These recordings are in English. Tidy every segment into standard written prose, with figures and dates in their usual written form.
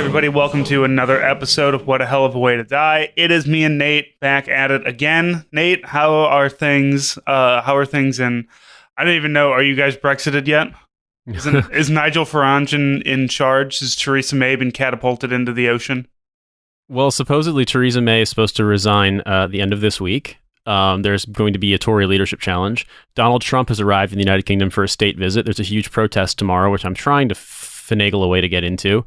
everybody. Welcome to another episode of What a Hell of a Way to Die. It is me and Nate back at it again. Nate, how are things? And I don't even know. Are you guys Brexited yet? Is Nigel Farage in charge? Has Theresa May been catapulted into the ocean? Well, supposedly Theresa May is supposed to resign the end of this week. There's going to be a Tory leadership challenge. Donald Trump has arrived in the United Kingdom for a state visit. There's a huge protest tomorrow, which I'm trying to finagle a way to get into.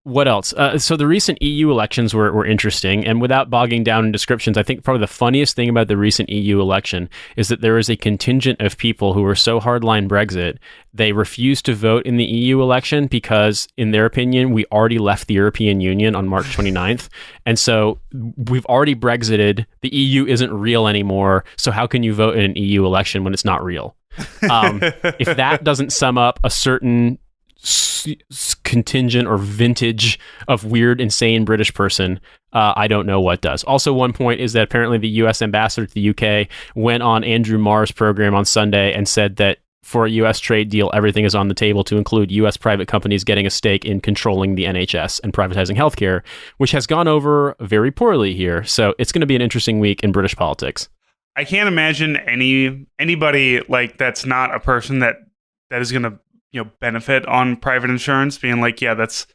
What else? So the recent EU elections were interesting, and without bogging down in descriptions, I think probably the funniest thing about the recent EU election is that there is a contingent of people who were so hardline Brexit, they refused to vote in the EU election because, in their opinion, we already left the European Union on March 29th, and so we've already Brexited. The EU isn't real anymore, so how can you vote in an EU election when it's not real? If that doesn't sum up a certain contingent or vintage of weird, insane British person, I don't know what does. Also, one point is that apparently the U.S. ambassador to the UK went on Andrew Marr's program on Sunday and said that for a U.S. trade deal, everything is on the table to include U.S. private companies getting a stake in controlling the NHS and privatizing healthcare, which has gone over very poorly here. So it's going to be an interesting week in British politics. I can't imagine anybody like that's not a person that is going to benefit on private insurance being like, yeah, that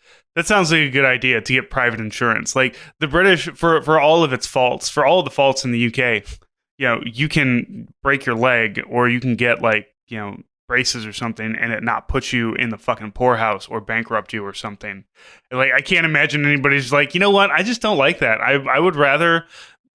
sounds like a good idea to get private insurance. Like the British, for all of its faults, for all of the faults in the UK, you can break your leg or you can get braces or something and it not put you in the fucking poorhouse or bankrupt you or something. Like I can't imagine anybody's like, you know what? I just don't like that. I would rather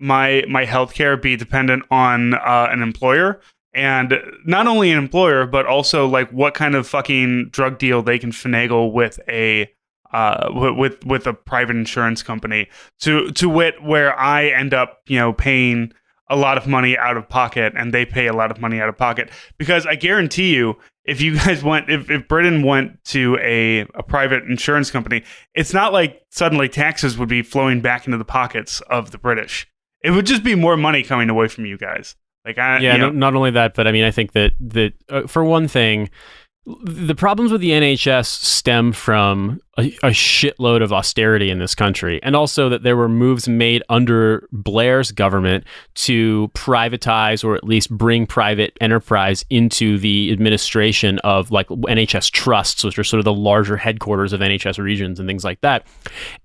my healthcare be dependent on an employer. And not only an employer, but also like what kind of fucking drug deal they can finagle with a with a private insurance company to wit where I end up paying a lot of money out of pocket and they pay a lot of money out of pocket. Because I guarantee you, if you guys if Britain went to a private insurance company, it's not like suddenly taxes would be flowing back into the pockets of the British. It would just be more money coming away from you guys. Not only that, but I mean, I think that for one thing, the problems with the NHS stem from a shitload of austerity in this country, and also that there were moves made under Blair's government to privatize or at least bring private enterprise into the administration of like NHS trusts, which are sort of the larger headquarters of NHS regions and things like that.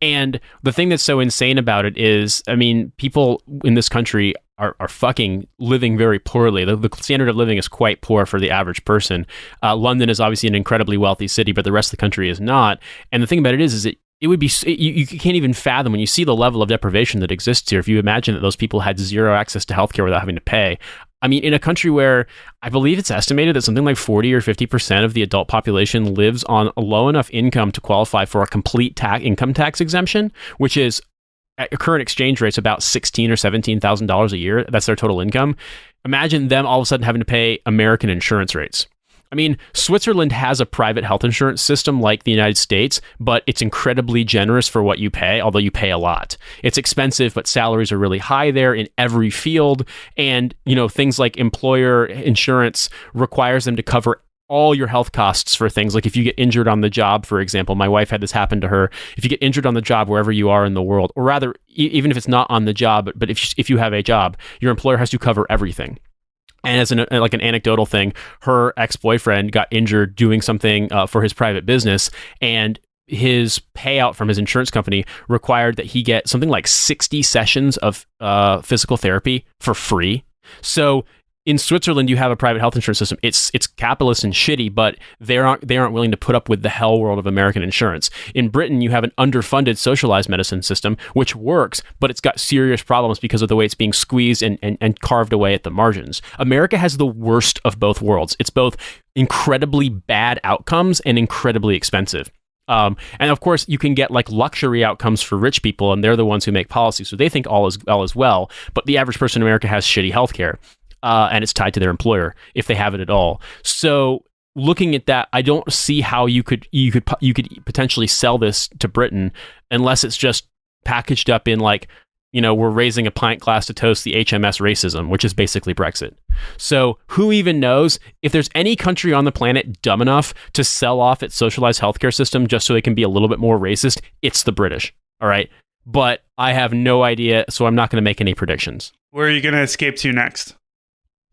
And the thing that's so insane about it is, I mean, people in this country are fucking living very poorly. The standard of living is quite poor for the average person. London is obviously an incredibly wealthy city, but the rest of the country is not. And the thing about it is that it would be, you can't even fathom when you see the level of deprivation that exists here. If you imagine that those people had zero access to healthcare without having to pay. I mean, in a country where I believe it's estimated that something like 40 or 50% of the adult population lives on a low enough income to qualify for a complete income tax exemption, which is at current exchange rates about $16,000 or $17,000 a year. That's their total income. Imagine them all of a sudden having to pay American insurance rates. I mean, Switzerland has a private health insurance system like the United States, but it's incredibly generous for what you pay, although you pay a lot. It's expensive, but salaries are really high there in every field. And, things like employer insurance requires them to cover all your health costs for things like if you get injured on the job, for example. My wife had this happen to her. If you get injured on the job wherever you are in the world, or rather, even if it's not on the job, but if you have a job, your employer has to cover everything. And as an anecdotal thing, her ex-boyfriend got injured doing something for his private business, and his payout from his insurance company required that he get something like 60 sessions of physical therapy for free. So in Switzerland, you have a private health insurance system. It's capitalist and shitty, but they aren't willing to put up with the hell world of American insurance. In Britain, you have an underfunded socialized medicine system, which works, but it's got serious problems because of the way it's being squeezed and carved away at the margins. America has the worst of both worlds. It's both incredibly bad outcomes and incredibly expensive. And of course, you can get like luxury outcomes for rich people, and they're the ones who make policy, so they think all is well. But the average person in America has shitty healthcare. And it's tied to their employer if they have it at all. So looking at that, I don't see how you could potentially sell this to Britain unless it's just packaged up in like we're raising a pint glass to toast the HMS racism, which is basically Brexit. So who even knows if there's any country on the planet dumb enough to sell off its socialized healthcare system just so it can be a little bit more racist? It's the British. All right. But I have no idea, so I'm not going to make any predictions. Where are you going to escape to next?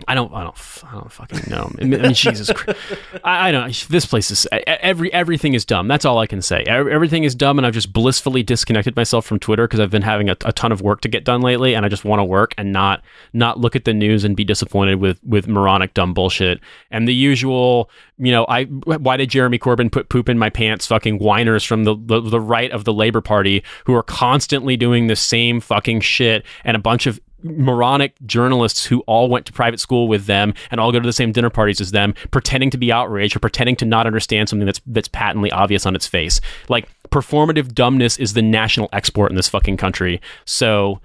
I don't fucking know. I mean, Jesus Christ. I don't. This place is everything is dumb. That's all I can say. Everything is dumb, and I've just blissfully disconnected myself from Twitter because I've been having a ton of work to get done lately, and I just want to work and not look at the news and be disappointed with moronic dumb bullshit and the usual. Why did Jeremy Corbyn put poop in my pants? Fucking whiners from the right of the Labour Party who are constantly doing the same fucking shit, and a bunch of moronic journalists who all went to private school with them and all go to the same dinner parties as them, pretending to be outraged or pretending to not understand something that's patently obvious on its face. Like, performative dumbness is the national export in this fucking country. So,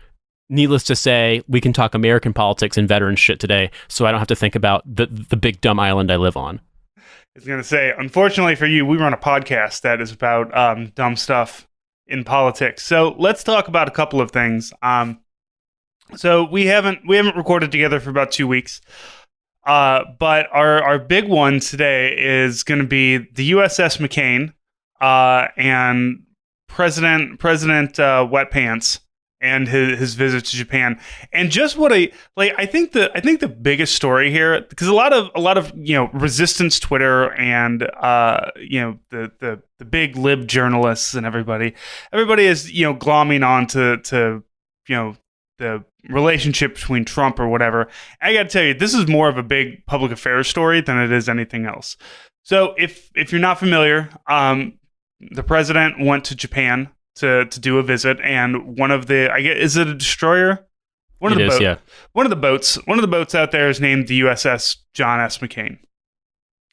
needless to say, we can talk American politics and veteran shit today, so I don't have to think about the big dumb island I live on. I was going to say, unfortunately for you, we run a podcast that is about dumb stuff in politics. So let's talk about a couple of things. So we haven't recorded together for about 2 weeks, but our big one today is going to be the USS McCain and President Wet Pants and his visit to Japan, and just what I think the biggest story here, because a lot of resistance Twitter and the big lib journalists and everybody is glomming on to the relationship between Trump or whatever. I got to tell you, this is more of a big public affairs story than it is anything else. So if you're not familiar, the president went to Japan to do a visit, and one of the, is it a destroyer? One of the boats out there is named the USS John S. McCain.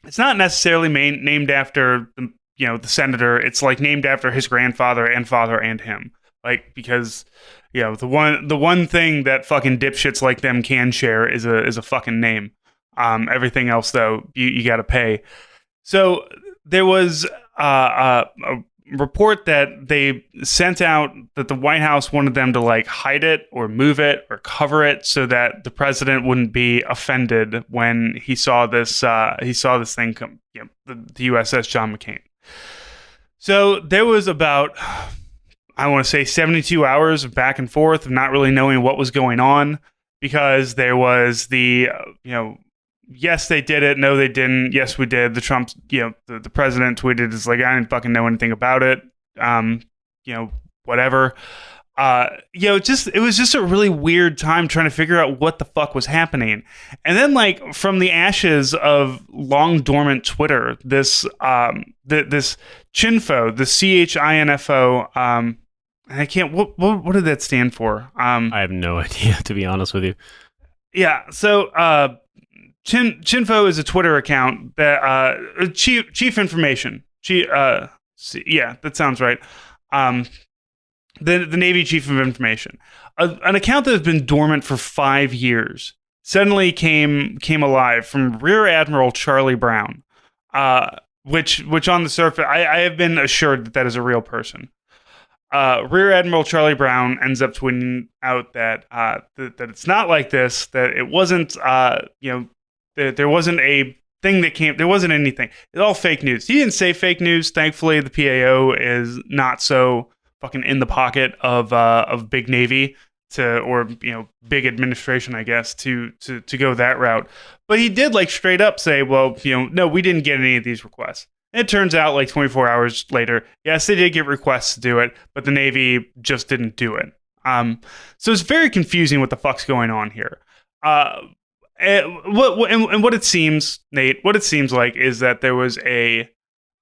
It's not necessarily named after the senator. It's like named after his grandfather and father and him. Like, because the one thing that fucking dipshits like them can share is a fucking name. Everything else though, you got to pay. So there was a report that they sent out that the White House wanted them to like hide it or move it or cover it so that the president wouldn't be offended when he saw this thing come, the USS John McCain. So there was about, I want to say 72 hours of back and forth of not really knowing what was going on, because there was the, yes, they did it. No, they didn't. Yes, we did. The Trump, the president tweeted, it's like, I didn't fucking know anything about it. Whatever. It was just a really weird time trying to figure out what the fuck was happening. And then, like, from the ashes of long dormant Twitter, this CHINFO, the CHINFO, I can't. What did that stand for? I have no idea, to be honest with you. Yeah. So CHINFO is a Twitter account that chief information. Yeah, that sounds right. The Navy Chief of Information, an account that has been dormant for 5 years, suddenly came alive from Rear Admiral Charlie Brown, which on the surface I have been assured that is a real person. Rear Admiral Charlie Brown ends up tweeting out that that it's not like this, that it wasn't, there wasn't a thing that came, there wasn't anything. It's all fake news. He didn't say fake news. Thankfully, the PAO is not so fucking in the pocket of big Navy or big administration, I guess, to go that route. But he did like straight up say, well, no, we didn't get any of these requests. It turns out like 24 hours later, yes, they did get requests to do it, but the Navy just didn't do it. So it's very confusing what the fuck's going on here. And what it seems, Nate, what it seems like is that there was they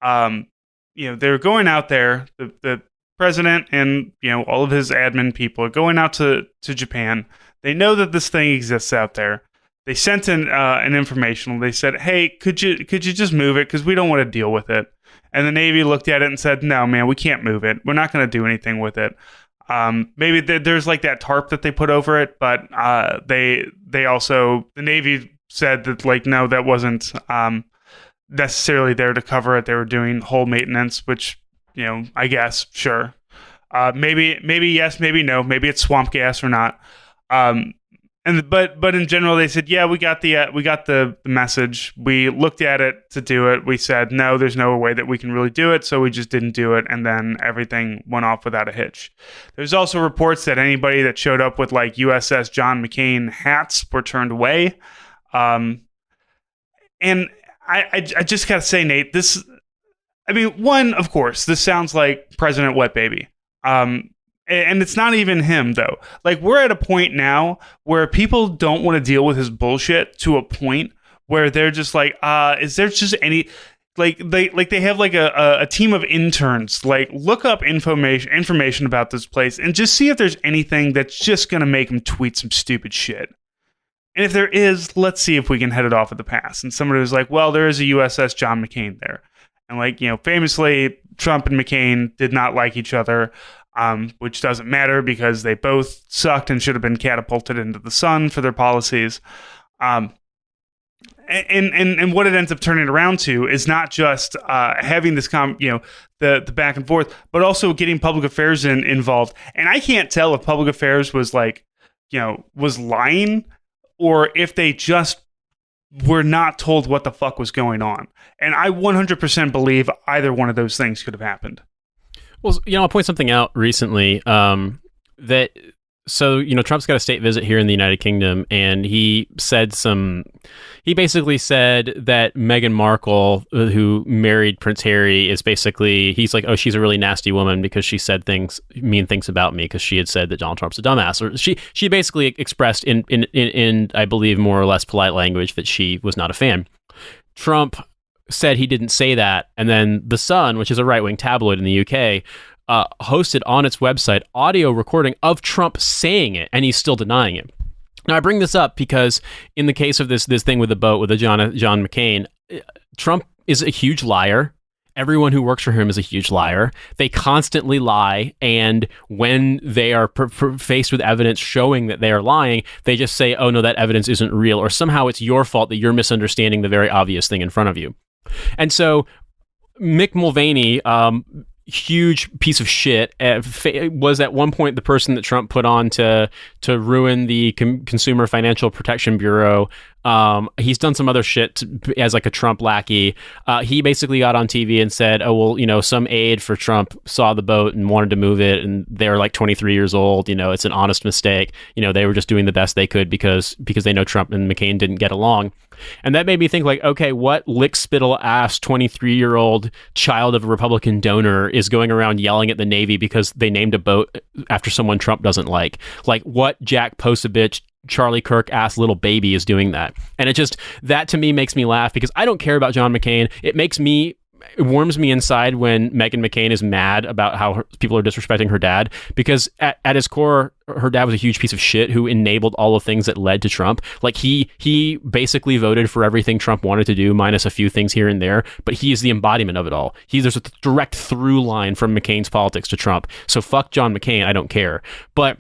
were going out there, the president and all of his admin people are going out to Japan. They know that this thing exists out there. They sent in an informational. They said, "Hey, could you just move it, because we don't want to deal with it." And the Navy looked at it and said, "No, man, we can't move it. We're not going to do anything with it." Maybe there's like that tarp that they put over it, but they also, the Navy said that like, no, that wasn't necessarily there to cover it. They were doing hull maintenance, which I guess, sure. Maybe yes, maybe no, maybe it's swamp gas or not. But in general, they said, yeah, we got the message. We looked at it to do it. We said, no, there's no way that we can really do it, so we just didn't do it, and then everything went off without a hitch. There's also reports that anybody that showed up with like USS John McCain hats were turned away. And I just gotta say, Nate, one, of course, this sounds like President Wet Baby. And it's not even him, though. Like, we're at a point now where people don't want to deal with his bullshit to a point where they're just like, is there just any... Like they have like a team of interns, like look up information about this place and just see if there's anything that's just going to make him tweet some stupid shit. And if there is, let's see if we can head it off at the pass. And somebody was like, well, there is a USS John McCain there. And like, famously, Trump and McCain did not like each other. Which doesn't matter because they both sucked and should have been catapulted into the sun for their policies. And what it ends up turning around to is not just having this the back and forth, but also getting public affairs involved. And I can't tell if public affairs was was lying or if they just were not told what the fuck was going on. And I 100% believe either one of those things could have happened. Well, I'll point something out recently Trump's got a state visit here in the United Kingdom, and he basically said that Meghan Markle, who married Prince Harry, he's like, oh, she's a really nasty woman because she said mean things about me because she had said that Donald Trump's a dumbass. Or she basically expressed in I believe more or less polite language that she was not a fan. Trump said he didn't say that, and then The Sun, which is a right-wing tabloid in the UK, hosted on its website audio recording of Trump saying it, and he's still denying it. Now, I bring this up because in the case of this thing with the boat with the John McCain, Trump is a huge liar. Everyone who works for him is a huge liar. They constantly lie, and when they are faced with evidence showing that they are lying, they just say, oh, no, that evidence isn't real, or somehow it's your fault that you're misunderstanding the very obvious thing in front of you. And so Mick Mulvaney, huge piece of shit, was at one point the person that Trump put on to ruin the Consumer Financial Protection Bureau. He's done some other shit as like a Trump lackey. He basically got on TV and said, oh, well, some aide for Trump saw the boat and wanted to move it, and they're like 23 years old. It's an honest mistake. They were just doing the best they could because they know Trump and McCain didn't get along. And that made me think, like, okay, what lick-spittle ass 23-year-old child of a Republican donor is going around yelling at the Navy because they named a boat after someone Trump doesn't like? Like, what Jack Posevich, Charlie Kirk ass little baby is doing that? And that to me makes me laugh because I don't care about John McCain. It warms me inside when Meghan McCain is mad about how people are disrespecting her dad, because at his core, her dad was a huge piece of shit who enabled all the things that led to Trump. Like he basically voted for everything Trump wanted to do, minus a few things here and there, but he is the embodiment of it all. There's a direct through line from McCain's politics to Trump. So fuck John McCain, I don't care. But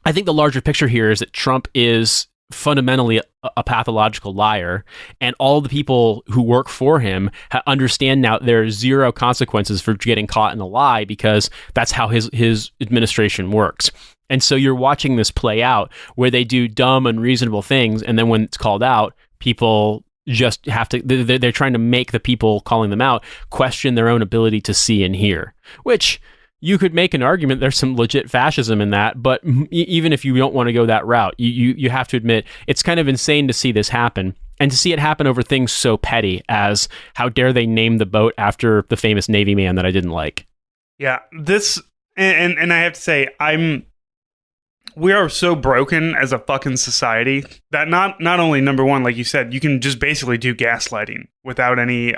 I think the larger picture here is that Trump is fundamentally a pathological liar, and all the people who work for him understand now there are zero consequences for getting caught in a lie because that's how his administration works. And so you're watching this play out where they do dumb, unreasonable things, and then when it's called out, people just have to, they're trying to make the people calling them out question their own ability to see and hear, which you could make an argument there's some legit fascism in that, but even if you don't want to go that route, you have to admit it's kind of insane to see this happen, and to see it happen over things so petty as how dare they name the boat after the famous Navy man that I didn't like. Yeah, this and I have to say we are so broken as a fucking society that not only, number one, like you said, you can just basically do gaslighting without any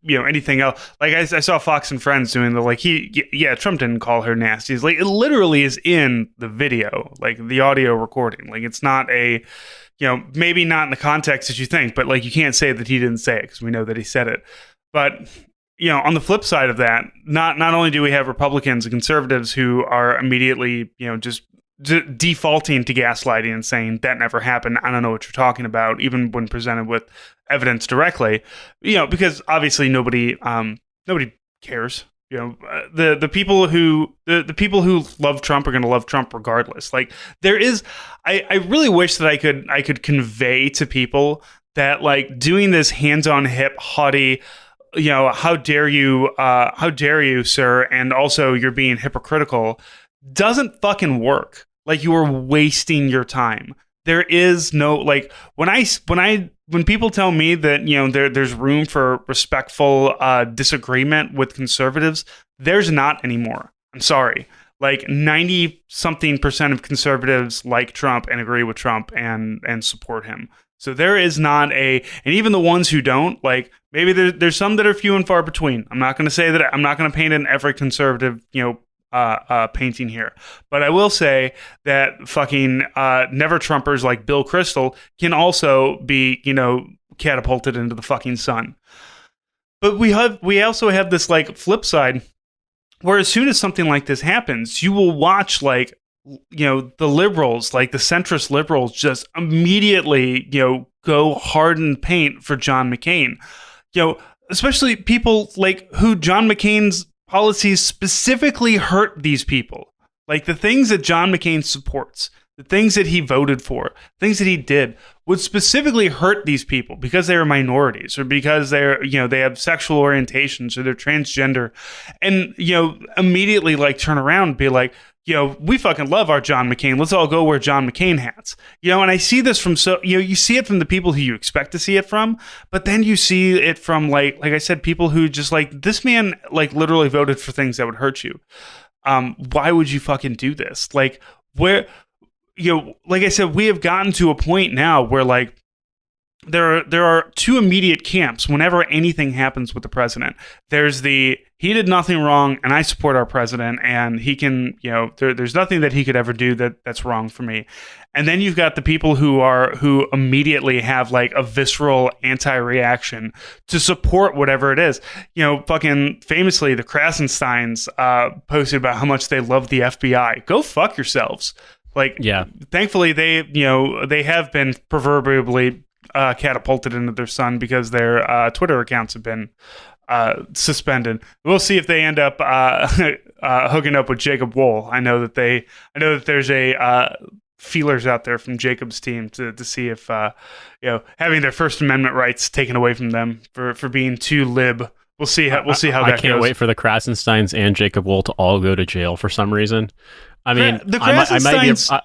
anything else. Like I saw Fox and Friends doing Trump didn't call her nasty. It's like, it literally is in the video, like the audio recording. Like, it's not maybe not in the context that you think, but like, you can't say that he didn't say it because we know that he said it. But on the flip side of that, not only do we have Republicans and conservatives who are immediately, just defaulting to gaslighting and saying that never happened, I don't know what you're talking about, even when presented with evidence directly, because obviously nobody cares. the people who the people who love Trump are going to love Trump regardless. Like there is, I really wish that I could convey to people that like doing this hands on hip haughty, how dare you, sir, and also you're being hypocritical, doesn't fucking work. Like you are wasting your time. There is no like when people tell me that there's room for respectful disagreement with conservatives, there's not anymore. I'm sorry. Like 90-something% of conservatives like Trump and agree with Trump and support him. So there is not and even the ones who don't, like maybe there's some that are few and far between. I'm not going to say that I'm not going to paint in every conservative painting here, but I will say that fucking never Trumpers like Bill Kristol can also be catapulted into the fucking sun. But we also have this like flip side where as soon as something like this happens, you will watch like the liberals, like the centrist liberals, just immediately go hard in paint for John McCain. Especially people like who John McCain's policies specifically hurt these people. Like the things that John McCain supports, the things that he voted for, things that he did would specifically hurt these people because they are minorities or because they're, they have sexual orientations or they're transgender, and, immediately like turn around and be like, we fucking love our John McCain. Let's all go wear John McCain hats. And I see this from you see it from the people who you expect to see it from, but then you see it from like I said, people who just like, this man like literally voted for things that would hurt you. Why would you fucking do this? Like where, like I said, we have gotten to a point now where like there are two immediate camps whenever anything happens with the president. There's he did nothing wrong and I support our president and he can, there's nothing that he could ever do that's wrong for me. And then you've got the people who immediately have like a visceral anti-reaction to support whatever it is. Fucking famously, the Krasensteins posted about how much they love the FBI. Go fuck yourselves. Like, yeah. Thankfully, they have been proverbially catapulted into their sun because their Twitter accounts have been suspended. We'll see if they end up hooking up with Jacob Wohl. I know that there's a feelers out there from Jacob's team to see if having their First Amendment rights taken away from them for being too lib. We'll see how that goes. I can't wait for the Krasensteins and Jacob Wohl to all go to jail for some reason. I mean, the Krasensteins,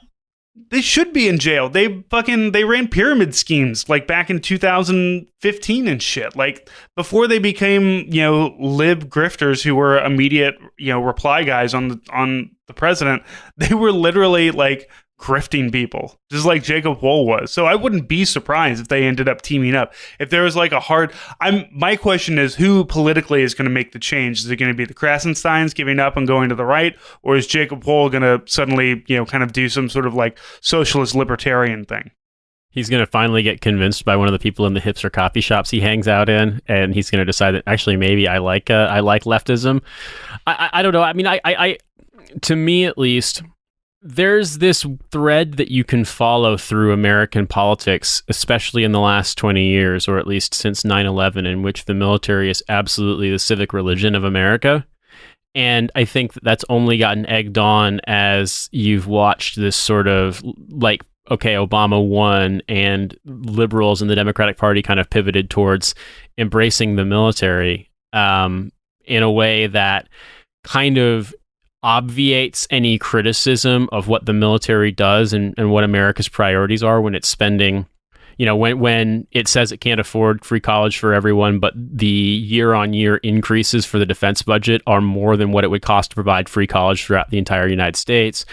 they should be in jail. They ran pyramid schemes like back in 2015 and shit. Like before they became, lib grifters who were immediate, reply guys on the president. They were literally like grifting people, just like Jacob Wohl was. So I wouldn't be surprised if they ended up teaming up. If there was like my question is, who politically is going to make the change? Is it going to be the Krasensteins giving up and going to the right? Or is Jacob Wohl going to suddenly, kind of do some sort of like socialist libertarian thing? He's going to finally get convinced by one of the people in the hipster coffee shops he hangs out in, and he's going to decide that actually maybe I like leftism. I don't know. I mean, I to me at least, there's this thread that you can follow through American politics, especially in the last 20 years, or at least since 9/11, in which the military is absolutely the civic religion of America. And I think that's only gotten egged on as you've watched this sort of like, okay, Obama won and liberals in the Democratic Party kind of pivoted towards embracing the military in a way that kind of obviates any criticism of what the military does and what America's priorities are when it's spending, when it says it can't afford free college for everyone, but the year-on-year increases for the defense budget are more than what it would cost to provide free college throughout the entire United States.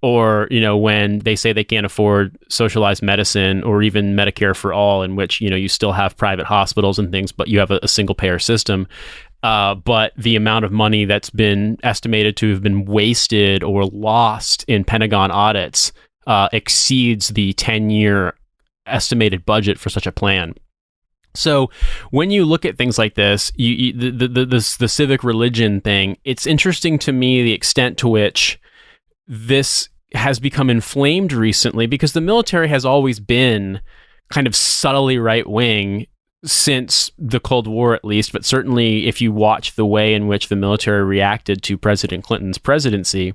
Or, when they say they can't afford socialized medicine or even Medicare for all, in which, you still have private hospitals and things, but you have a single-payer system. But the amount of money that's been estimated to have been wasted or lost in Pentagon audits exceeds the 10-year estimated budget for such a plan. So when you look at things like this, the civic religion thing, it's interesting to me the extent to which this has become inflamed recently, because the military has always been kind of subtly right-wing since the Cold War, at least, but certainly if you watch the way in which the military reacted to President Clinton's presidency,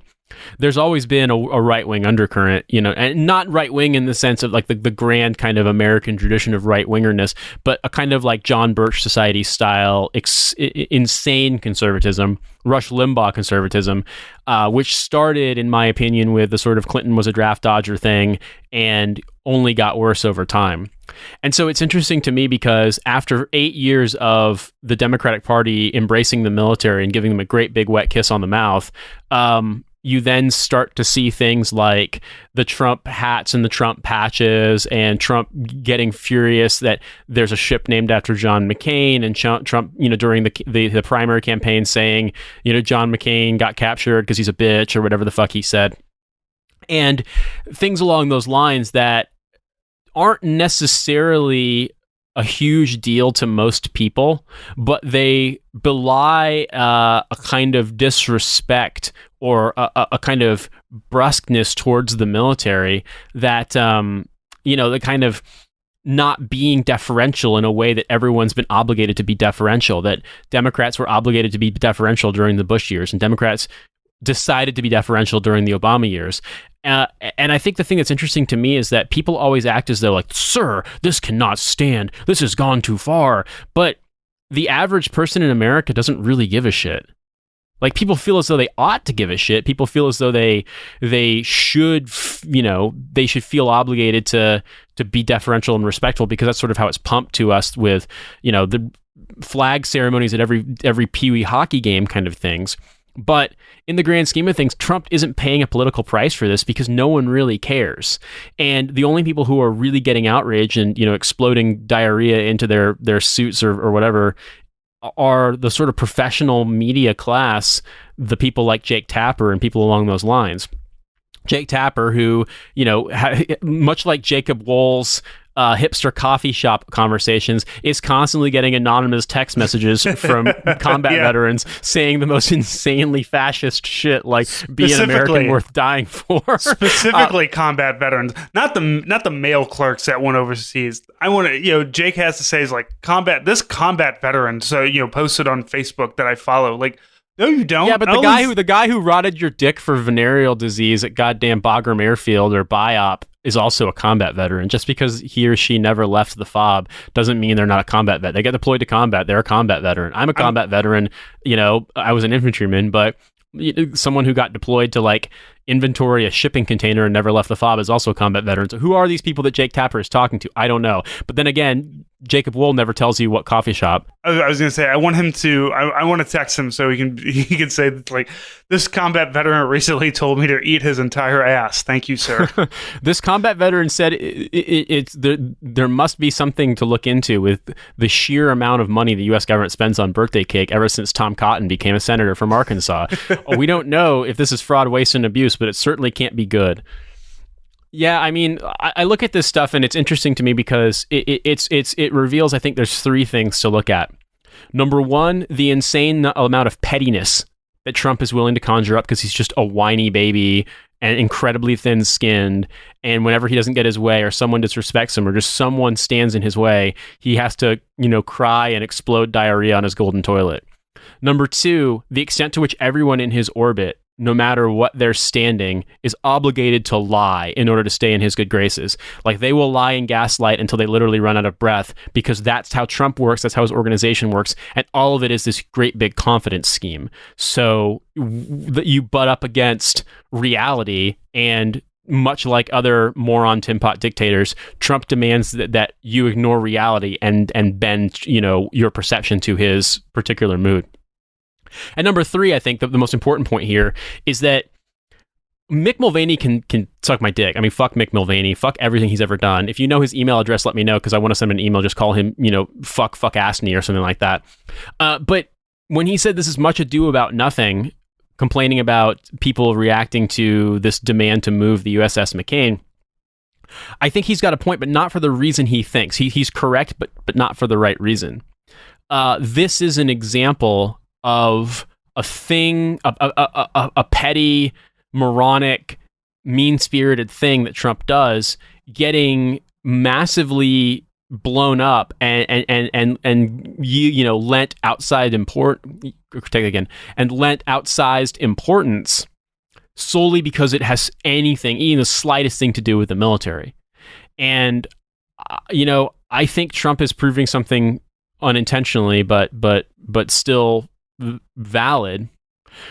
there's always been a right-wing undercurrent, and not right-wing in the sense of like the grand kind of American tradition of right-wingerness, but a kind of like John Birch Society style insane conservatism, Rush Limbaugh conservatism, which started, in my opinion, with the sort of Clinton was a draft dodger thing and only got worse over time. And so it's interesting to me because after 8 years of the Democratic Party embracing the military and giving them a great big wet kiss on the mouth, you then start to see things like the Trump hats and the Trump patches, and Trump getting furious that there's a ship named after John McCain, and Trump, during the primary campaign saying, John McCain got captured because he's a bitch or whatever the fuck he said. And things along those lines that aren't necessarily a huge deal to most people, but they belie a kind of disrespect or a kind of brusqueness towards the military that, the kind of not being deferential in a way that everyone's been obligated to be deferential, that Democrats were obligated to be deferential during the Bush years, and Democrats decided to be deferential during the Obama years. And I think the thing that's interesting to me is that people always act as though like, sir, this cannot stand. This has gone too far. But the average person in America doesn't really give a shit. Like, people feel as though they ought to give a shit. People feel as though they should, they should feel obligated to be deferential and respectful, because that's sort of how it's pumped to us with, the flag ceremonies at every Pee Wee hockey game kind of things. But in the grand scheme of things, Trump isn't paying a political price for this because no one really cares. And the only people who are really getting outraged and, exploding diarrhea into their suits or whatever are the sort of professional media class, the people like Jake Tapper and people along those lines. Jake Tapper, who, much like Jacob Wohl's hipster coffee shop conversations, is constantly getting anonymous text messages from combat veterans saying the most insanely fascist shit, like be an American worth dying for. Specifically combat veterans, not the mail clerks that went overseas. I want to, Jake has to say is like this combat veteran. So, posted on Facebook that I follow, like, no, you don't. Yeah, but the guy who rotted your dick for venereal disease at goddamn Bagram Airfield or BIOP is also a combat veteran. Just because he or she never left the FOB doesn't mean they're not a combat vet. They get deployed to combat. They're a combat veteran. I'm a combat veteran. I was an infantryman, but someone who got deployed to like inventory a shipping container and never left the FOB is also a combat veteran. So who are these people that Jake Tapper is talking to? I don't know. But then again, Jacob Wohl never tells you what coffee shop. I was going to say, I want him to, I want to text him so he can say like, this combat veteran recently told me to eat his entire ass. Thank you, sir. This combat veteran said there must be something to look into with the sheer amount of money the U.S. government spends on birthday cake ever since Tom Cotton became a senator from Arkansas. We don't know if this is fraud, waste, and abuse, but it certainly can't be good. Yeah, I mean, I look at this stuff and it's interesting to me because it reveals, I think there's three things to look at. Number one, the insane amount of pettiness that Trump is willing to conjure up because he's just a whiny baby and incredibly thin-skinned, and whenever he doesn't get his way or someone disrespects him or just someone stands in his way, he has to, cry and explode diarrhea on his golden toilet. Number two, the extent to which everyone in his orbit, no matter what they're standing, is obligated to lie in order to stay in his good graces. Like, they will lie and gaslight until they literally run out of breath, because that's how Trump works, that's how his organization works, and all of it is this great big confidence scheme. So you butt up against reality, and much like other moron tin pot dictators, Trump demands that you ignore reality and bend, your perception to his particular mood. And number three, I think the most important point here is that Mick Mulvaney can suck my dick. I mean, fuck Mick Mulvaney. Fuck everything he's ever done. If you know his email address, let me know, because I want to send him an email. Just call him, fuck Astney or something like that. But when he said this is much ado about nothing, complaining about people reacting to this demand to move the USS McCain, I think he's got a point, but not for the reason he thinks. He's correct, but not for the right reason. This is an example of a thing, a petty, moronic, mean-spirited thing that Trump does, getting massively blown up and you know lent outside lent outsized importance solely because it has anything, even the slightest thing, to do with the military. And you know, I think Trump is proving something unintentionally, but still valid,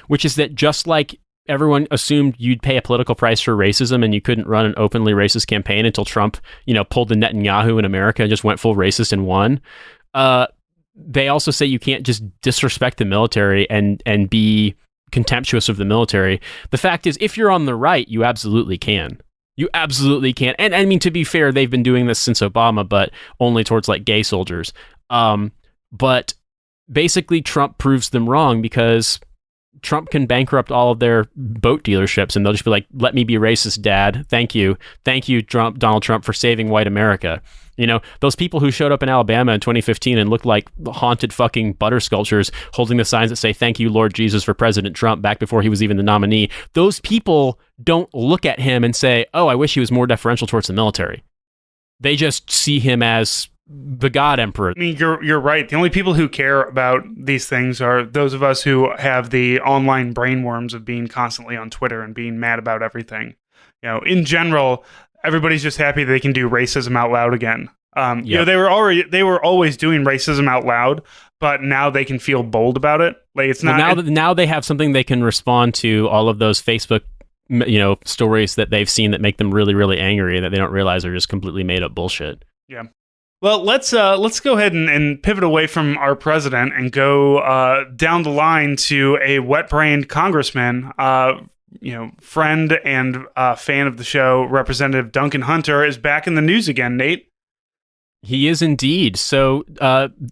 which is that just like everyone assumed you'd pay a political price for racism and you couldn't run an openly racist campaign until Trump, you know, pulled the Netanyahu in America and just went full racist and won. They also say you can't just disrespect the military and be contemptuous of the military. The fact is, if you're on the right, you absolutely can. You absolutely can. And I mean, to be fair, they've been doing this since Obama, but only towards like gay soldiers. But basically Trump proves them wrong, because Trump can bankrupt all of their boat dealerships and they'll just be like, let me be racist, Dad. Thank you, Donald Trump, for saving white America. You know, those people who showed up in Alabama in 2015 and looked like haunted fucking butter sculptures holding the signs that say, thank you, Lord Jesus, for President Trump, back before he was even the nominee. Those people don't look at him and say, oh, I wish he was more deferential towards the military. They just see him as the God Emperor. I mean, you're right. The only people who care about these things are those of us who have the online brainworms of being constantly on Twitter and being mad about everything. You know, in general, everybody's just happy they can do racism out loud again. You know, they were always doing racism out loud, but now they can feel bold about it. Like, it's not now they have something they can respond to all of those Facebook, you know, stories that they've seen that make them really, really angry, that they don't realize are just completely made up bullshit. Yeah. Well, let's go ahead and pivot away from our president and go down the line to a wet-brained congressman. You know, friend and fan of the show, Representative Duncan Hunter, is back in the news again. Nate, he is indeed. So,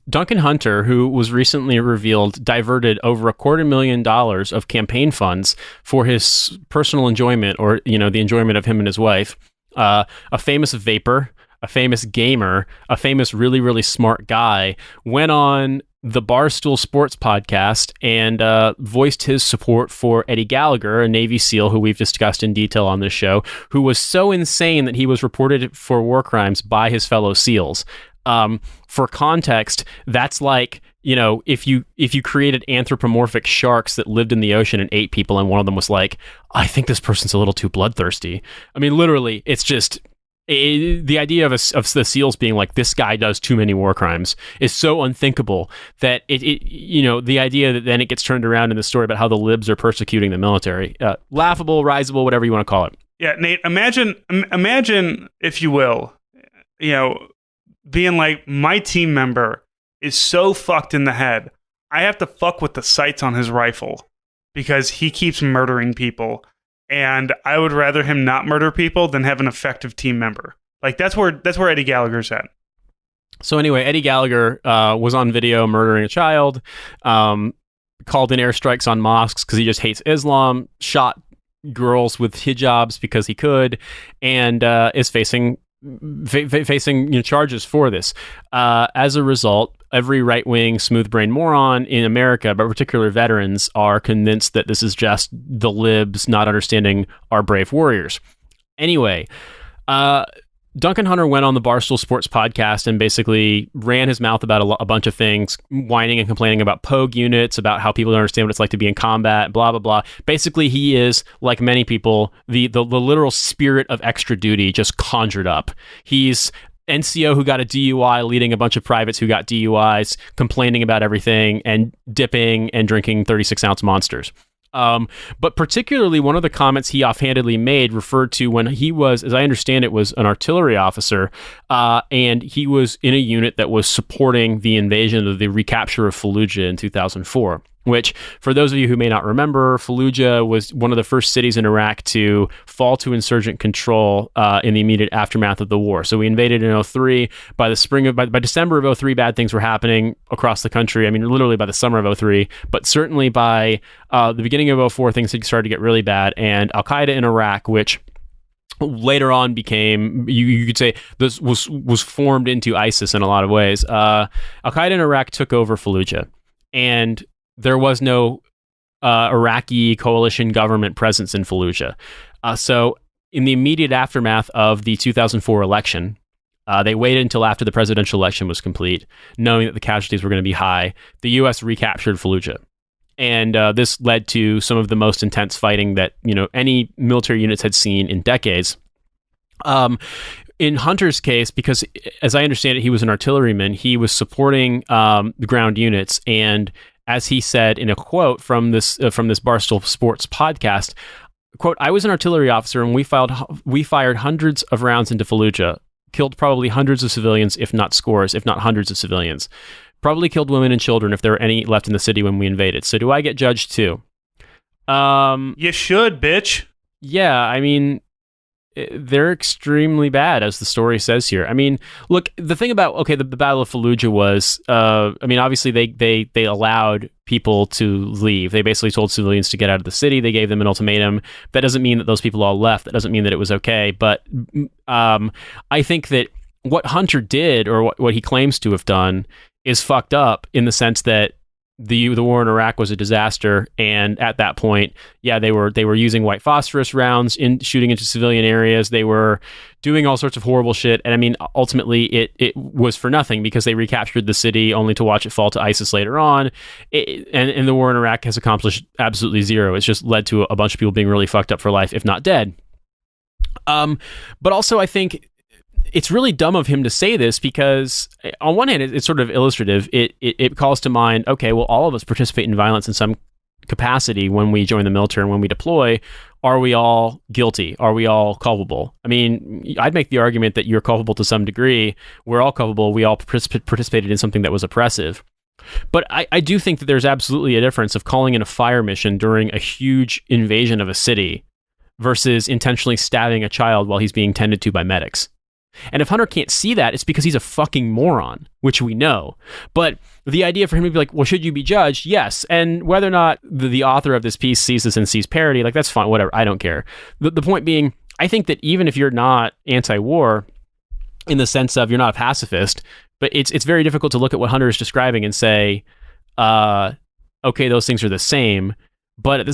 Duncan Hunter, who was recently revealed, diverted over $250,000 of campaign funds for his personal enjoyment, or you know, the enjoyment of him and his wife. A famous vaper, a famous gamer, a famous really, really smart guy, went on the Barstool Sports podcast and voiced his support for Eddie Gallagher, a Navy SEAL who we've discussed in detail on this show, who was so insane that he was reported for war crimes by his fellow SEALs. For context, that's like, you know, if you created anthropomorphic sharks that lived in the ocean and ate people, and one of them was like, I think this person's a little too bloodthirsty. I mean, literally, it's just... the idea of the SEALs being like, this guy does too many war crimes is so unthinkable that it you know, the idea that then it gets turned around in the story about how the libs are persecuting the military, laughable, risible, whatever you want to call it. Yeah, Nate, imagine if you will, you know, being like, my team member is so fucked in the head, I have to fuck with the sights on his rifle because he keeps murdering people. And I would rather him not murder people than have an effective team member. Like, that's where Eddie Gallagher's at. So anyway, Eddie Gallagher was on video murdering a child, called in airstrikes on mosques because he just hates Islam, shot girls with hijabs because he could, and is facing charges for this. As a result, every right-wing, smooth-brained moron in America, but particularly veterans, are convinced that this is just the libs not understanding our brave warriors. Anyway, Duncan Hunter went on the Barstool Sports podcast and basically ran his mouth about a bunch of things, whining and complaining about Pogue units, about how people don't understand what it's like to be in combat, blah, blah, blah. Basically, he is, like many people, the literal spirit of extra duty just conjured up. He's NCO who got a DUI, leading a bunch of privates who got DUIs, complaining about everything and dipping and drinking 36-ounce monsters. But particularly one of the comments he offhandedly made referred to when he was, as I understand it, was an artillery officer, and he was in a unit that was supporting the invasion of the recapture of Fallujah in 2004. Which, for those of you who may not remember, Fallujah was one of the first cities in Iraq to fall to insurgent control in the immediate aftermath of the war. So we invaded in 2003. By December of 2003, bad things were happening across the country. I mean, literally by the summer of 2003, but certainly by the beginning of 2004, things had started to get really bad. And Al-Qaeda in Iraq, which later on became, you could say, this was formed into ISIS in a lot of ways. Al-Qaeda in Iraq took over Fallujah, and there was no Iraqi coalition government presence in Fallujah. So in the immediate aftermath of the 2004 election, They waited until after the presidential election was complete, knowing that the casualties were going to be high. The U.S. recaptured Fallujah. And this led to some of the most intense fighting that, any military units had seen in decades. In Hunter's case, because as I understand it, he was an artilleryman, he was supporting the ground units. And as he said in a quote from this Barstool Sports podcast, quote, "I was an artillery officer and we fired hundreds of rounds into Fallujah, killed probably hundreds of civilians, if not scores, if not hundreds of civilians. Probably killed women and children if there were any left in the city when we invaded. So do I get judged too?" You should, bitch. Yeah, I mean, they're extremely bad, as the story says here. I mean, look, the thing about, the Battle of Fallujah was, obviously they allowed people to leave. They basically told civilians to get out of the city. They gave them an ultimatum. That doesn't mean that those people all left. That doesn't mean that it was okay. But I think that what Hunter did, or what he claims to have done, is fucked up in the sense that the war in Iraq was a disaster, and at that point, they were using white phosphorus rounds in shooting into civilian areas. They were doing all sorts of horrible shit, and I mean, ultimately, it was for nothing because they recaptured the city only to watch it fall to ISIS later on. And the war in Iraq has accomplished absolutely zero. It's just led to a bunch of people being really fucked up for life, if not dead. But also, I think it's really dumb of him to say this because, on one hand, it's sort of illustrative. It calls to mind, okay, well, all of us participate in violence in some capacity when we join the military and when we deploy. Are we all guilty? Are we all culpable? I mean, I'd make the argument that you're culpable to some degree. We're all culpable. We all participated in something that was oppressive. But I do think that there's absolutely a difference of calling in a fire mission during a huge invasion of a city versus intentionally stabbing a child while he's being tended to by medics. And if Hunter can't see that, it's because he's a fucking moron, which we know. But the idea for him to be like, well, should you be judged? Yes. And whether or not the author of this piece sees this and sees parody, like, that's fine, whatever. I don't care. The point being, I think that even if you're not anti-war in the sense of you're not a pacifist, but it's very difficult to look at what Hunter is describing and say, okay, those things are the same. But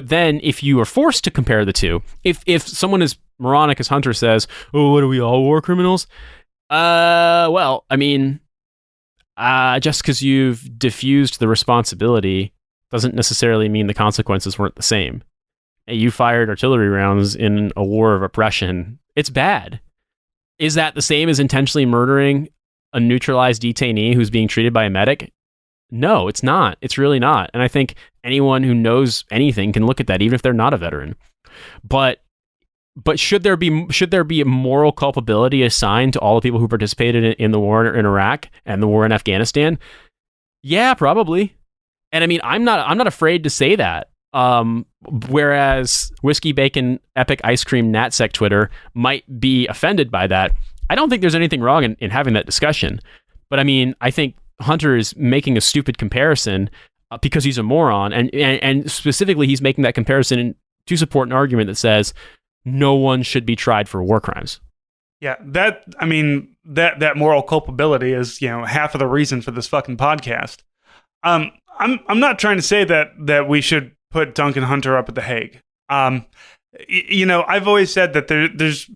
then if you are forced to compare the two, if someone is moronic, as Hunter says, oh, what are we, all war criminals? Well, I mean, just because you've diffused the responsibility doesn't necessarily mean the consequences weren't the same. You fired artillery rounds in a war of oppression. It's bad. Is that the same as intentionally murdering a neutralized detainee who's being treated by a medic? No, it's not. It's really not. And I think anyone who knows anything can look at that, even if they're not a veteran. But should there be a moral culpability assigned to all the people who participated in the war in Iraq and the war in Afghanistan? Yeah, probably. And I mean, I'm not afraid to say that. Whereas Whiskey Bacon Epic Ice Cream Natsec Twitter might be offended by that. I don't think there's anything wrong in having that discussion. But I mean, I think Hunter is making a stupid comparison because he's a moron, and specifically he's making that comparison to support an argument that says no one should be tried for war crimes. Yeah, that moral culpability is, half of the reason for this fucking podcast. I'm not trying to say that we should put Duncan Hunter up at The Hague. I've always said that there's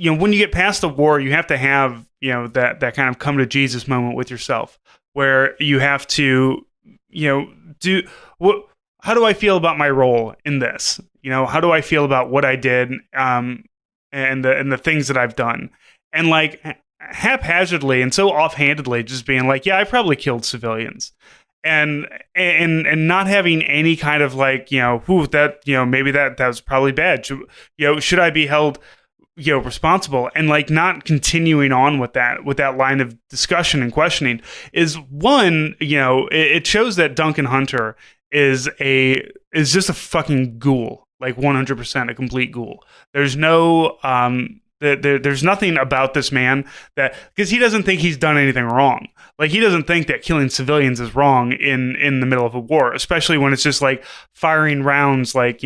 when you get past the war, you have to have that kind of come to Jesus moment with yourself, where you have to do what. How do I feel about my role in this? How do I feel about what I did, and the things that I've done, and like haphazardly and so offhandedly, just being like, yeah, I probably killed civilians, and not having any kind of like, maybe that was probably bad. Should I be held responsible, and like not continuing on with that line of discussion and questioning is one. It shows that Duncan Hunter is just a fucking ghoul, like 100% a complete ghoul. There's no there's nothing about this man that, because he doesn't think he's done anything wrong. Like, he doesn't think that killing civilians is wrong in the middle of a war, especially when it's just like firing rounds, like,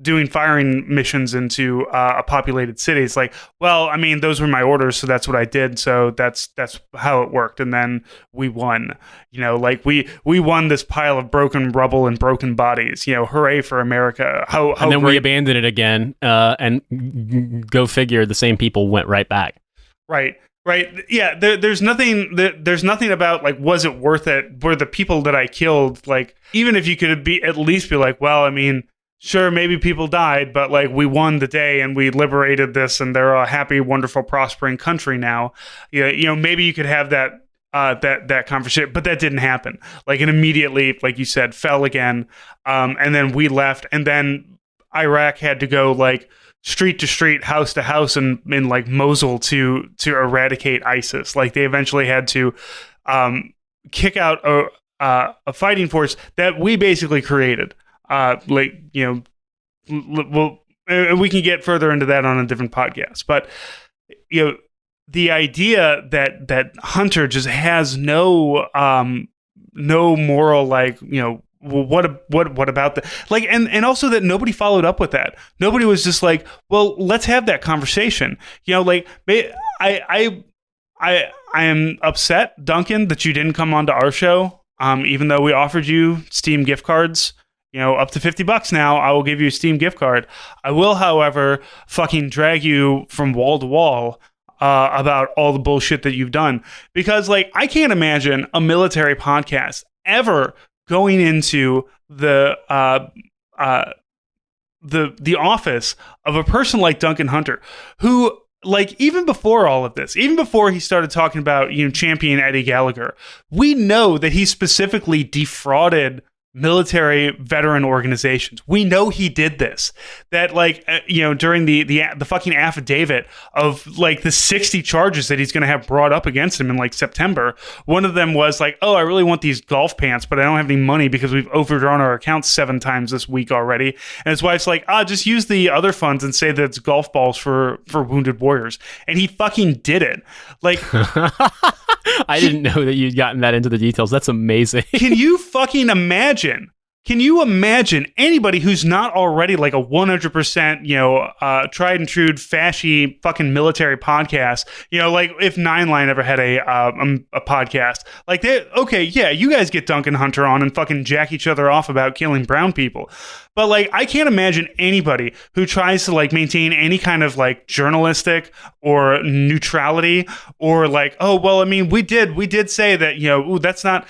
doing firing missions into a populated city. It's like, well, I mean, those were my orders, so that's what I did. So that's how it worked. And then we won. Like we won this pile of broken rubble and broken bodies. Hooray for America! How and then great. We abandoned it again. And go figure, the same people went right back. Right. Right. Yeah. There's nothing about like, was it worth it? Were the people that I killed, like, even if you could be at least be like, well, I mean, sure, maybe people died, but like we won the day and we liberated this, and they're a happy, wonderful, prospering country now. Yeah. You know, maybe you could have that. That conversation, but that didn't happen. Like, it immediately, like you said, fell again, and then we left, and then Iraq had to go like street to street, house to house, in like Mosul to eradicate ISIS. Like, they eventually had to kick out a fighting force that we basically created. Like, you know, we can get further into that on a different podcast, but you know. The idea that Hunter just has no moral, like, you know, what about the, like, and also that nobody followed up with that. Nobody was just like, well, let's have that conversation. You know, like, I am upset, Duncan, that you didn't come onto our show. Even though we offered you Steam gift cards, you know, up to $50 now, I will give you a Steam gift card. I will, however, fucking drag you from wall to wall about all the bullshit that you've done. Because, like, I can't imagine a military podcast ever going into the office of a person like Duncan Hunter, who, like, even before all of this, even before he started talking about, you know, champion Eddie Gallagher, we know that he specifically defrauded military veteran organizations. We know he did this. That, like, you know, during the fucking affidavit of like the 60 charges that he's going to have brought up against him in like September, one of them was like, oh, I really want these golf pants, but I don't have any money because we've overdrawn our accounts 7 times this week already. And his wife's like, just use the other funds and say that it's golf balls for wounded warriors. And he fucking did it. Like, I didn't know that you'd gotten that into the details. That's amazing. Can you fucking imagine? Can you imagine anybody who's not already like a 100%, you know, tried and true fashy fucking military podcast? You know, like if Nine Line ever had a podcast, like okay, yeah, you guys get Duncan Hunter on and fucking jack each other off about killing brown people. But like, I can't imagine anybody who tries to like maintain any kind of like journalistic or neutrality, or like, oh, well, I mean, we did say that, you know, ooh, that's not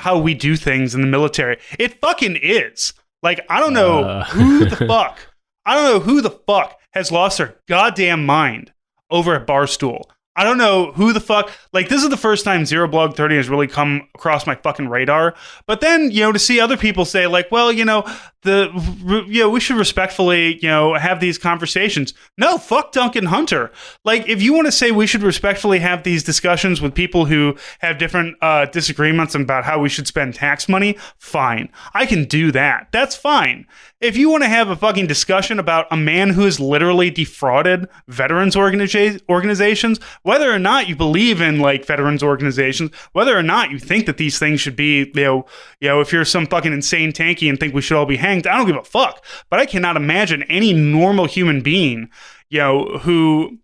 how we do things in the military. It fucking is. Like, I don't know who the fuck has lost their goddamn mind over a Barstool. I don't know who the fuck, like, this is the first time Zero Blog 30 has really come across my fucking radar. But then, you know, to see other people say like, well, you know, we should respectfully, you know, have these conversations. No, fuck Duncan Hunter. Like, if you want to say we should respectfully have these discussions with people who have different disagreements about how we should spend tax money, fine. I can do that. That's fine. If you want to have a fucking discussion about a man who has literally defrauded veterans organizations, whether or not you believe in like veterans organizations, whether or not you think that these things should be, you know, if you're some fucking insane tanky and think we should all be hanged, I don't give a fuck. But I cannot imagine any normal human being, you know, who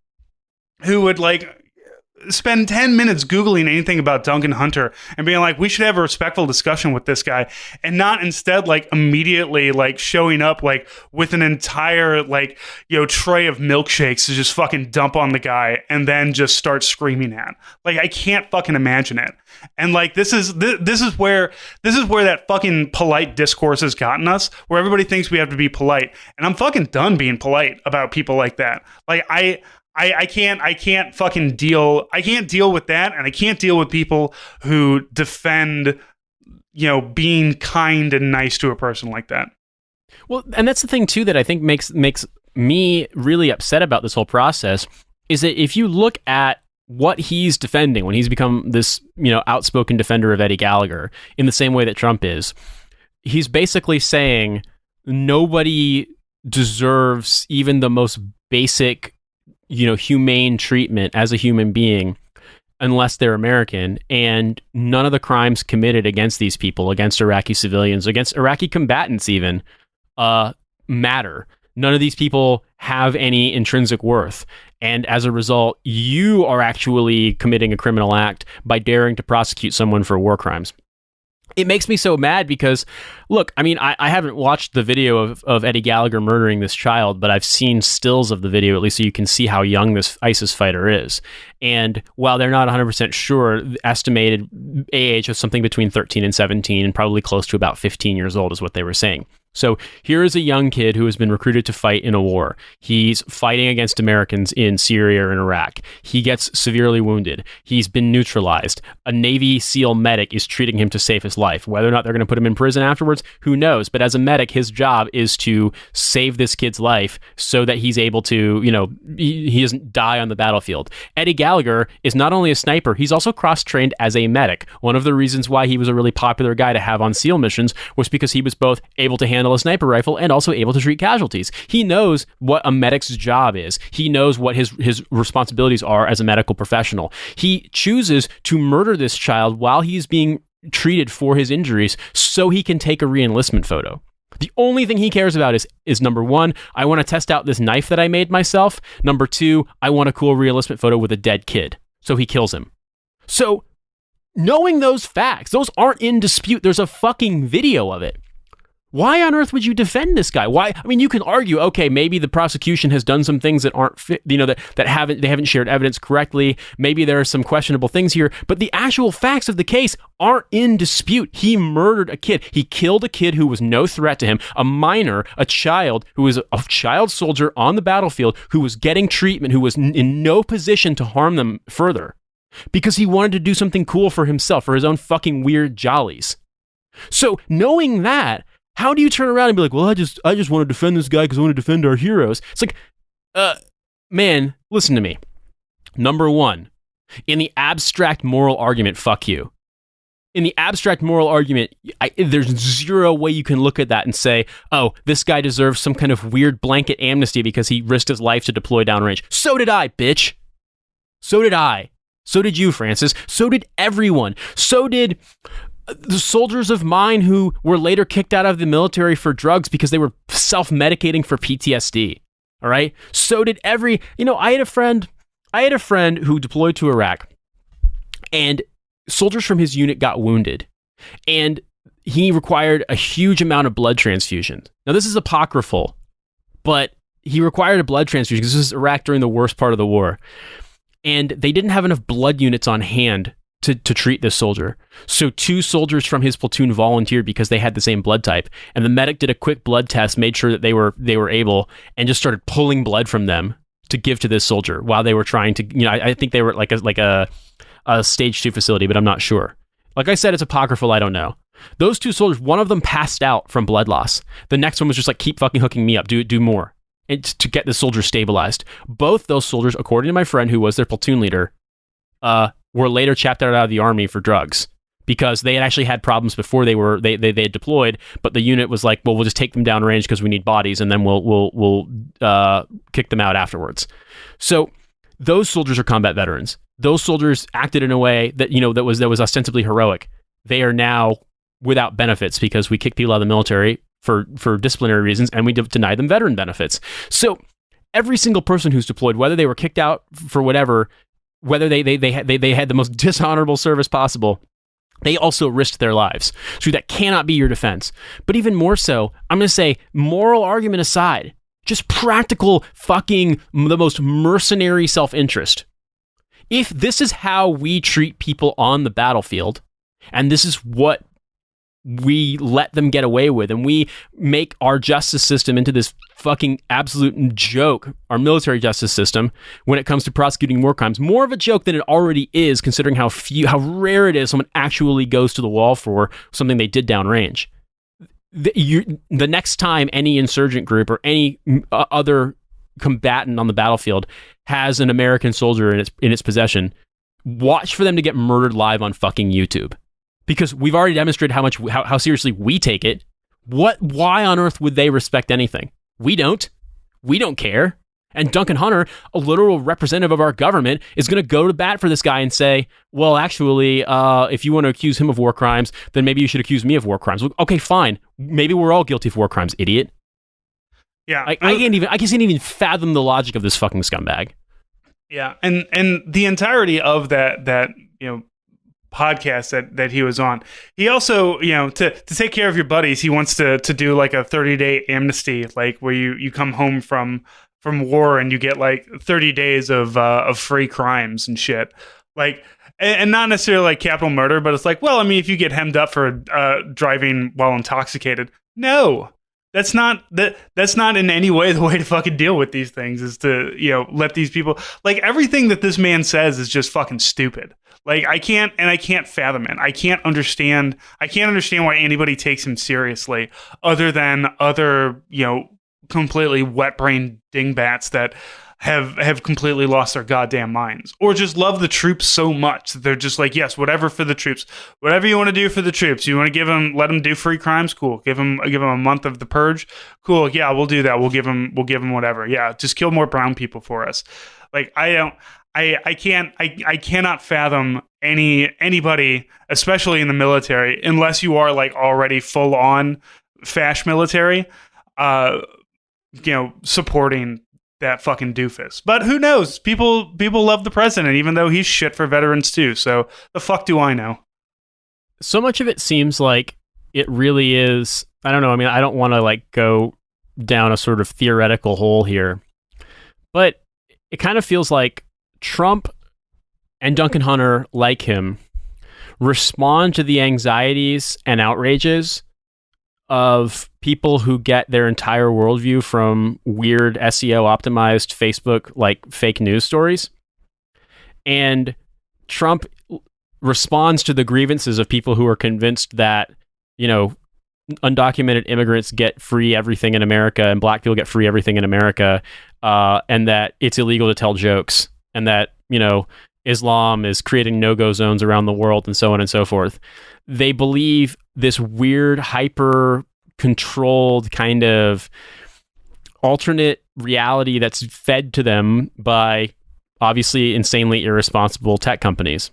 would like spend 10 minutes Googling anything about Duncan Hunter and being like, we should have a respectful discussion with this guy, and not instead like immediately like showing up like with an entire like, you know, tray of milkshakes to just fucking dump on the guy and then just start screaming at. Like, I can't fucking imagine it. And like, this is where that fucking polite discourse has gotten us, where everybody thinks we have to be polite, and I'm fucking done being polite about people like that. Like, I can't fucking deal. I can't deal with that, and I can't deal with people who defend, you know, being kind and nice to a person like that. Well, and that's the thing too that I think makes me really upset about this whole process, is that if you look at what he's defending when he's become this, you know, outspoken defender of Eddie Gallagher in the same way that Trump is, he's basically saying nobody deserves even the most basic, you know, humane treatment as a human being unless they're American, and none of the crimes committed against these people, against Iraqi civilians, against Iraqi combatants even, matter. None of these people have any intrinsic worth. And as a result, you are actually committing a criminal act by daring to prosecute someone for war crimes. It makes me so mad because, look, I mean, I haven't watched the video of Eddie Gallagher murdering this child, but I've seen stills of the video, at least so you can see how young this ISIS fighter is. And while they're not 100% sure, the estimated age was something between 13 and 17 and probably close to about 15 years old is what they were saying. So here is a young kid who has been recruited to fight in a war. He's fighting against Americans in Syria or in Iraq. He gets severely wounded. He's been neutralized. A Navy SEAL medic is treating him to save his life. Whether or not they're going to put him in prison afterwards, who knows? But as a medic, his job is to save this kid's life so that he's able to, he doesn't die on the battlefield. Eddie Gallagher is not only a sniper, he's also cross-trained as a medic. One of the reasons why he was a really popular guy to have on SEAL missions was because he was both able to handle a sniper rifle and also able to treat casualties. He knows what a medic's job is. He knows what his responsibilities are as a medical professional. He chooses to murder this child while he's being treated for his injuries so he can take a re-enlistment photo. The only thing he cares about is number one, I want to test out this knife that I made myself. Number two, I want a cool re-enlistment photo with a dead kid. So he kills him. So knowing those facts, those aren't in dispute. There's a fucking video of it. Why on earth would you defend this guy? Why? I mean, you can argue, okay, maybe the prosecution has done some things that aren't fit, that haven't shared evidence correctly. Maybe there are some questionable things here, but the actual facts of the case aren't in dispute. He murdered a kid. He killed a kid who was no threat to him, a minor, a child who was a child soldier on the battlefield who was getting treatment, who was in no position to harm them further because he wanted to do something cool for himself, for his own fucking weird jollies. So knowing that, how do you turn around and be like, well, I just want to defend this guy because I want to defend our heroes? It's like, man, listen to me. Number one, in the abstract moral argument, fuck you. In the abstract moral argument, there's zero way you can look at that and say, oh, this guy deserves some kind of weird blanket amnesty because he risked his life to deploy downrange. So did I, bitch. So did I. So did you, Francis. So did everyone. So did the soldiers of mine who were later kicked out of the military for drugs because they were self-medicating for PTSD. All right. So did I had a friend who deployed to Iraq and soldiers from his unit got wounded and he required a huge amount of blood transfusion. Now this is apocryphal, but he required a blood transfusion because this is Iraq during the worst part of the war. And they didn't have enough blood units on hand to treat this soldier. So 2 soldiers from his platoon volunteered because they had the same blood type. And the medic did a quick blood test, made sure that they were able, and just started pulling blood from them to give to this soldier while they were trying to, I think they were like a stage 2 facility, but I'm not sure. Like I said, it's apocryphal. I don't know. Those 2 soldiers, one of them passed out from blood loss. The next one was just like, keep fucking hooking me up. Do more. And to get the soldier stabilized. Both those soldiers, according to my friend who was their platoon leader, were later chapped out of the army for drugs because they had actually had problems before they had deployed, but the unit was like, well, we'll just take them down range because we need bodies, and then we'll kick them out afterwards. So those soldiers are combat veterans. Those soldiers acted in a way that that was ostensibly heroic. They are now without benefits because we kick people out of the military for disciplinary reasons, and we deny them veteran benefits. So every single person who's deployed, whether they were kicked out for whatever, whether they had the most dishonorable service possible, they also risked their lives. So that cannot be your defense. But even more so, I'm going to say, moral argument aside, just practical fucking the most mercenary self-interest. If this is how we treat people on the battlefield, and this is what we let them get away with, and we make our justice system into this fucking absolute joke, our military justice system, when it comes to prosecuting war crimes, more of a joke than it already is, considering how rare it is someone actually goes to the wall for something they did downrange. The next time any insurgent group or any other combatant on the battlefield has an American soldier in its possession, watch for them to get murdered live on fucking YouTube. Because we've already demonstrated how seriously we take it. Why on earth would they respect anything? We don't. We don't care. And Duncan Hunter, a literal representative of our government, is going to go to bat for this guy and say, well, actually, if you want to accuse him of war crimes, then maybe you should accuse me of war crimes. Okay, fine. Maybe we're all guilty of war crimes, idiot. Yeah. I can't even fathom the logic of this fucking scumbag. Yeah. And the entirety of that podcast that he was on. He also, to take care of your buddies, he wants to do like a 30-day amnesty, like where you come home from war and you get like 30 days of free crimes and shit. Like, and not necessarily like capital murder, but it's like, well, I mean, if you get hemmed up for driving while intoxicated, no. That's not in any way the way to fucking deal with these things, is to, let these people, like, everything that this man says is just fucking stupid. Like, I can't fathom it. I can't understand why anybody takes him seriously other than other, completely wet-brained dingbats that have completely lost their goddamn minds, or just love the troops so much that they're just like, yes, whatever for the troops, whatever you want to do for the troops. You want to let them do free crimes, cool. Give them a month of the purge, cool. Yeah, we'll do that. We'll give them whatever. Yeah, just kill more brown people for us. Like, I cannot fathom anybody, especially in the military, unless you are like already full on fash military, supporting that fucking doofus. But who knows? People love the president, even though he's shit for veterans too. So the fuck do I know? So much of it seems like it really is. I don't know. I mean, I don't want to like go down a sort of theoretical hole here, but it kind of feels like Trump and Duncan Hunter, like him, respond to the anxieties and outrages of people who get their entire worldview from weird SEO optimized Facebook like fake news stories. And Trump responds to the grievances of people who are convinced that, undocumented immigrants get free everything in America and black people get free everything in America, and that it's illegal to tell jokes, and that, Islam is creating no-go zones around the world, and so on and so forth. They believe this weird, hyper-controlled kind of alternate reality that's fed to them by obviously insanely irresponsible tech companies.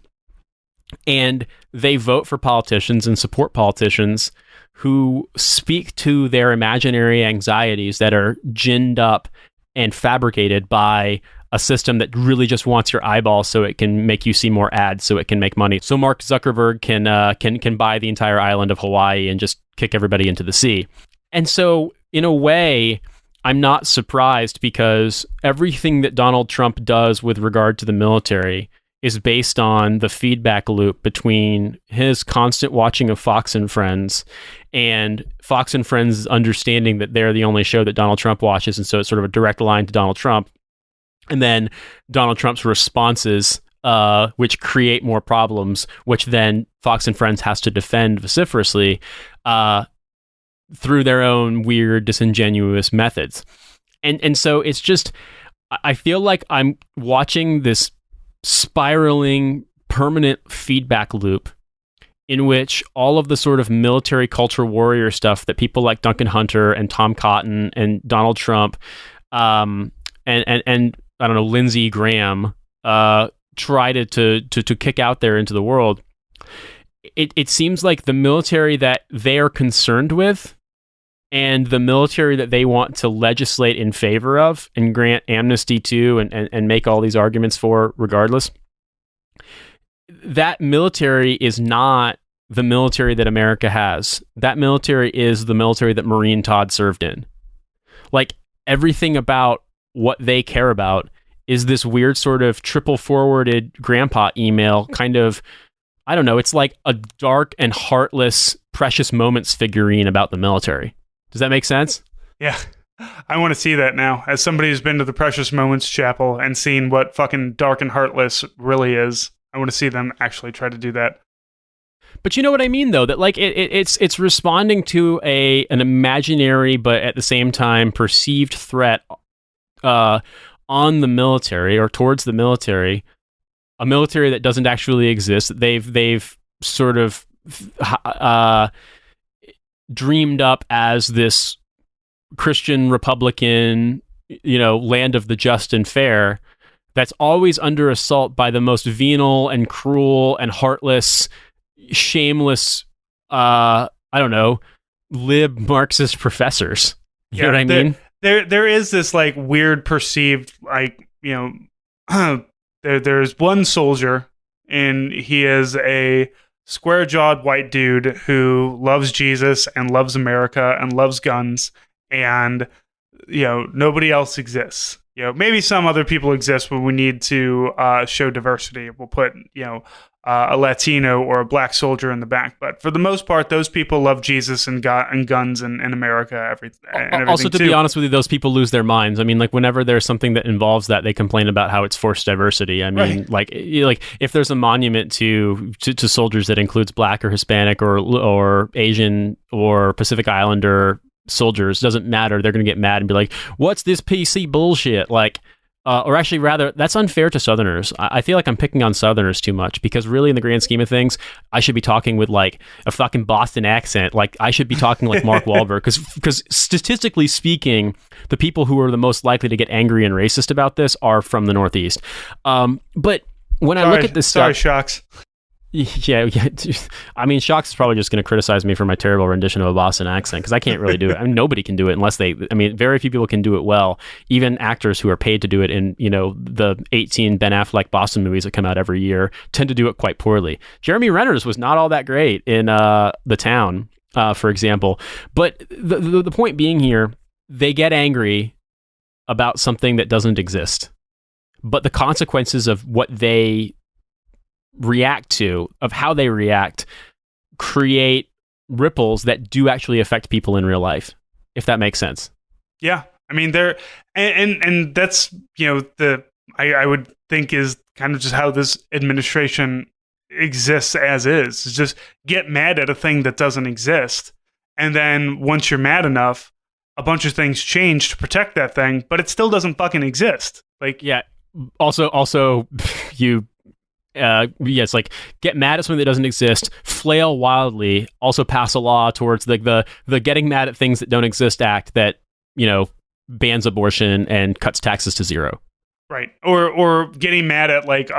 And they vote for politicians and support politicians who speak to their imaginary anxieties that are ginned up and fabricated by a system that really just wants your eyeballs so it can make you see more ads, so it can make money. So Mark Zuckerberg can buy the entire island of Hawaii and just kick everybody into the sea. And so, in a way, I'm not surprised, because everything that Donald Trump does with regard to the military is based on the feedback loop between his constant watching of Fox and Friends and Fox and Friends understanding that they're the only show that Donald Trump watches, and so it's sort of a direct line to Donald Trump. And then Donald Trump's responses, which create more problems, which then Fox and Friends has to defend vociferously through their own weird, disingenuous methods. And so it's just, I feel like I'm watching this spiraling, permanent feedback loop in which all of the sort of military culture warrior stuff that people like Duncan Hunter and Tom Cotton and Donald Trump and I don't know, Lindsey Graham try to kick out there into the world. It seems like the military that they are concerned with and the military that they want to legislate in favor of and grant amnesty to and make all these arguments for regardless, that military is not the military that America has. That military is the military that Marine Todd served in. Like, everything about what they care about is this weird sort of triple forwarded grandpa email kind of, I don't know, it's like a dark and heartless Precious Moments figurine about the military. Does that make sense? Yeah. I want to see that now. As somebody who's been to the Precious Moments Chapel and seen what fucking dark and heartless really is, I want to see them actually try to do that. But you know what I mean, though, that like it's responding to an imaginary but at the same time perceived threat on the military or towards the military, a military that doesn't actually exist. They've sort of dreamed up as this Christian Republican, land of the just and fair that's always under assault by the most venal and cruel and heartless, shameless, lib Marxist professors. You know what I mean? There is this like weird perceived, like, there's one soldier and he is a square-jawed white dude who loves Jesus and loves America and loves guns, and nobody else exists. Maybe some other people exist when we need to show diversity. We'll put a Latino or a black soldier in the back, but for the most part, those people love Jesus and God and guns and America. Everything also, to be honest with you, those people lose their minds. I mean, like whenever there's something that involves that, they complain about how it's forced diversity. I mean, like if there's a monument to soldiers that includes black or Hispanic or Asian or Pacific Islander soldiers, doesn't matter. They're going to get mad and be like, "What's this PC bullshit?" Like. Or actually, rather, that's unfair to Southerners. I feel like I'm picking on Southerners too much because really, in the grand scheme of things, I should be talking with like a fucking Boston accent. Like I should be talking like Mark Wahlberg because statistically speaking, the people who are the most likely to get angry and racist about this are from the Northeast. But when I look at this stuff... Sorry, Shocks. Yeah. I mean, Shocks is probably just going to criticize me for my terrible rendition of a Boston accent because I can't really do it. I mean, nobody can do it unless very few people can do it well. Even actors who are paid to do it in, the 18 Ben Affleck Boston movies that come out every year tend to do it quite poorly. Jeremy Renner's was not all that great in The Town, for example. But the point being here, they get angry about something that doesn't exist. But the consequences of what they react to, of how they react, create ripples that do actually affect people in real life, if that makes sense. Yeah. I mean, there, and that's, I would think is kind of just how this administration exists as is just get mad at a thing that doesn't exist. And then once you're mad enough, a bunch of things change to protect that thing, but it still doesn't fucking exist. Like, yeah. Also you, yes, like get mad at something that doesn't exist, flail wildly, also pass a law towards the getting mad at things that don't exist act that, bans abortion and cuts taxes to zero. Right. Or getting mad at like,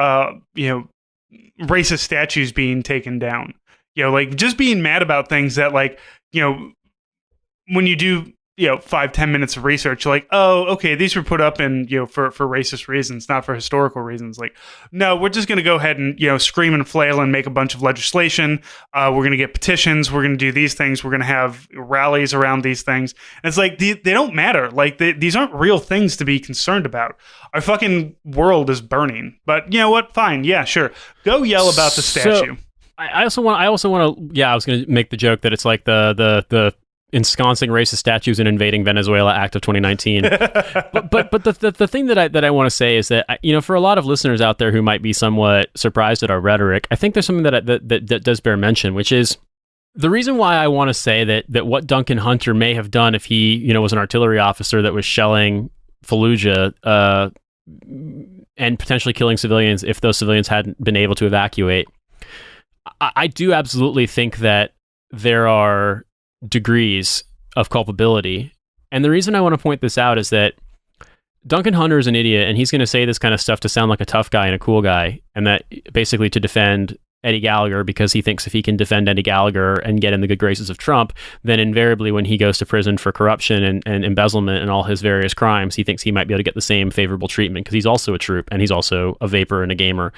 racist statues being taken down. Like just being mad about things that like, when you do 5-10 minutes of research, like, oh, okay, these were put up in, for racist reasons, not for historical reasons. Like, no, we're just going to go ahead and, scream and flail and make a bunch of legislation. We're going to get petitions. We're going to do these things. We're going to have rallies around these things. And it's like, they don't matter. Like, these aren't real things to be concerned about. Our fucking world is burning. But you know what? Fine. Yeah, sure. Go yell about the statue. I also want to, yeah, I was going to make the joke that it's like the ensconcing racist statues and invading Venezuela Act of 2019. but the thing that I want to say is that, for a lot of listeners out there who might be somewhat surprised at our rhetoric, I think there's something that does bear mention, which is the reason why I want to say that what Duncan Hunter may have done if he, was an artillery officer that was shelling Fallujah and potentially killing civilians if those civilians hadn't been able to evacuate. I do absolutely think that there are degrees of culpability. And the reason I want to point this out is that Duncan Hunter is an idiot, and he's going to say this kind of stuff to sound like a tough guy and a cool guy, and that basically to defend Eddie Gallagher, because he thinks if he can defend Eddie Gallagher and get in the good graces of Trump, then invariably when he goes to prison for corruption and embezzlement and all his various crimes, he thinks he might be able to get the same favorable treatment because he's also a troop and he's also a vapor and a gamer.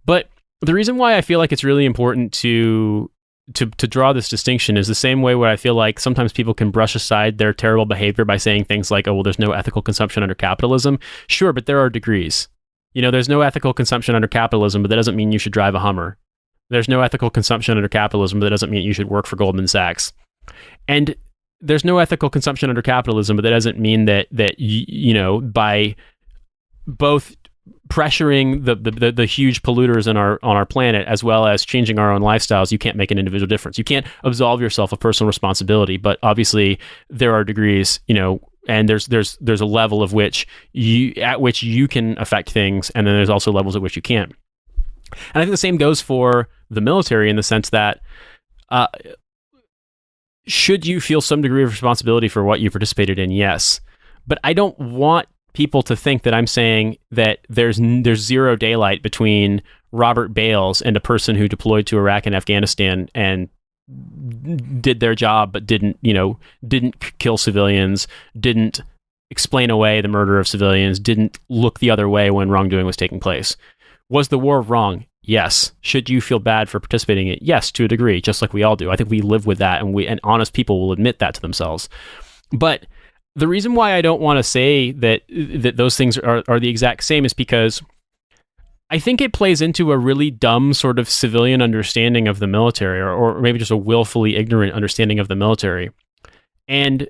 But the reason why I feel like it's really important to draw this distinction is the same way where I feel like sometimes people can brush aside their terrible behavior by saying things like, oh, well, there's no ethical consumption under capitalism. Sure, but there are degrees. There's no ethical consumption under capitalism, but that doesn't mean you should drive a Hummer. There's no ethical consumption under capitalism, but that doesn't mean you should work for Goldman Sachs. And there's no ethical consumption under capitalism, but that doesn't mean that by both pressuring the huge polluters on our planet as well as changing our own lifestyles, you can't make an individual difference. You can't absolve yourself of personal responsibility, but obviously there are degrees, and there's a level of which you can affect things, and then there's also levels at which you can't. And I think the same goes for the military in the sense that should you feel some degree of responsibility for what you participated in? Yes. But I don't want people to think that I'm saying that there's zero daylight between Robert Bales and a person who deployed to Iraq and Afghanistan and did their job but didn't kill civilians, didn't explain away the murder of civilians, didn't look the other way when wrongdoing was taking place. Was the war wrong? Yes. Should you feel bad for participating in it? Yes, to a degree, just like we all do. I think we live with that, and honest people will admit that to themselves. But the reason why I don't want to say that those things are the exact same is because I think it plays into a really dumb sort of civilian understanding of the military, or maybe just a willfully ignorant understanding of the military. And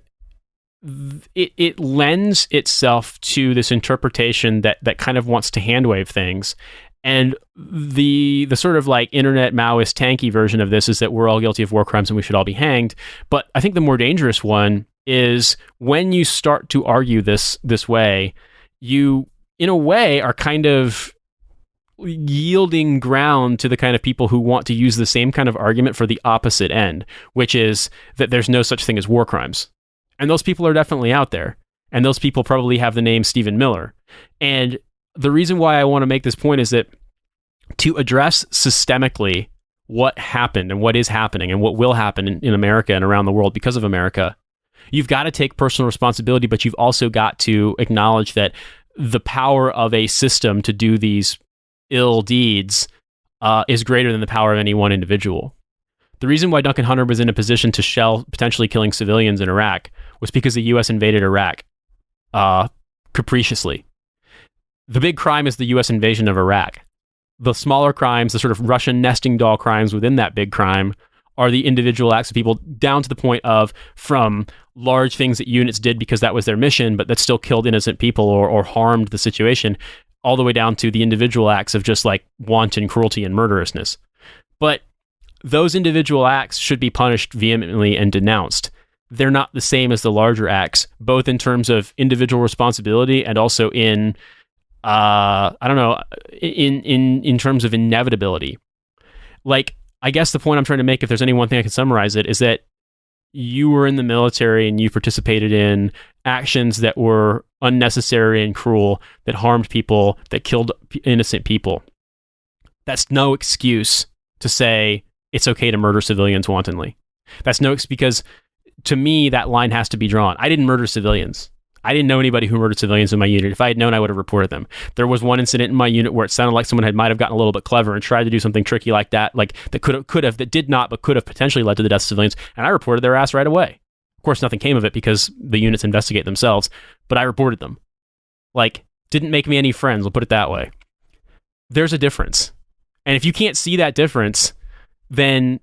it lends itself to this interpretation that kind of wants to handwave things. And the sort of like internet Maoist tanky version of this is that we're all guilty of war crimes and we should all be hanged. But I think the more dangerous one is when you start to argue this way, you, in a way, are kind of yielding ground to the kind of people who want to use the same kind of argument for the opposite end, which is that there's no such thing as war crimes. And those people are definitely out there. And those people probably have the name Stephen Miller. And the reason why I want to make this point is that to address systemically what happened and what is happening and what will happen in America and around the world because of America, you've got to take personal responsibility, but you've also got to acknowledge that the power of a system to do these ill deeds is greater than the power of any one individual. The reason why Duncan Hunter was in a position to shell potentially killing civilians in Iraq was because the U.S. invaded Iraq capriciously. The big crime is the U.S. invasion of Iraq. The smaller crimes, the sort of Russian nesting doll crimes within that big crime, are the individual acts of people, down to the point of from large things that units did because that was their mission, but that still killed innocent people or harmed the situation, all the way down to the individual acts of just like wanton cruelty and murderousness. But those individual acts should be punished vehemently and denounced. They're not the same as the larger acts, both in terms of individual responsibility and also in in terms of inevitability. Like, I guess the point I'm trying to make, if there's any one thing I can summarize it, is that you were in the military and you participated in actions that were unnecessary and cruel, that harmed people, that killed innocent people. That's no excuse to say it's okay to murder civilians wantonly. That's no excuse, because to me, that line has to be drawn. I didn't murder civilians. I didn't know anybody who murdered civilians in my unit. If I had known, I would have reported them. There was one incident in my unit where it sounded like someone might have gotten a little bit clever and tried to do something tricky like that, like that that did not, but could have potentially led to the death of civilians, and I reported their ass right away. Of course, nothing came of it because the units investigate themselves, but I reported them. Like, didn't make me any friends, we'll put it that way. There's a difference. And if you can't see that difference, then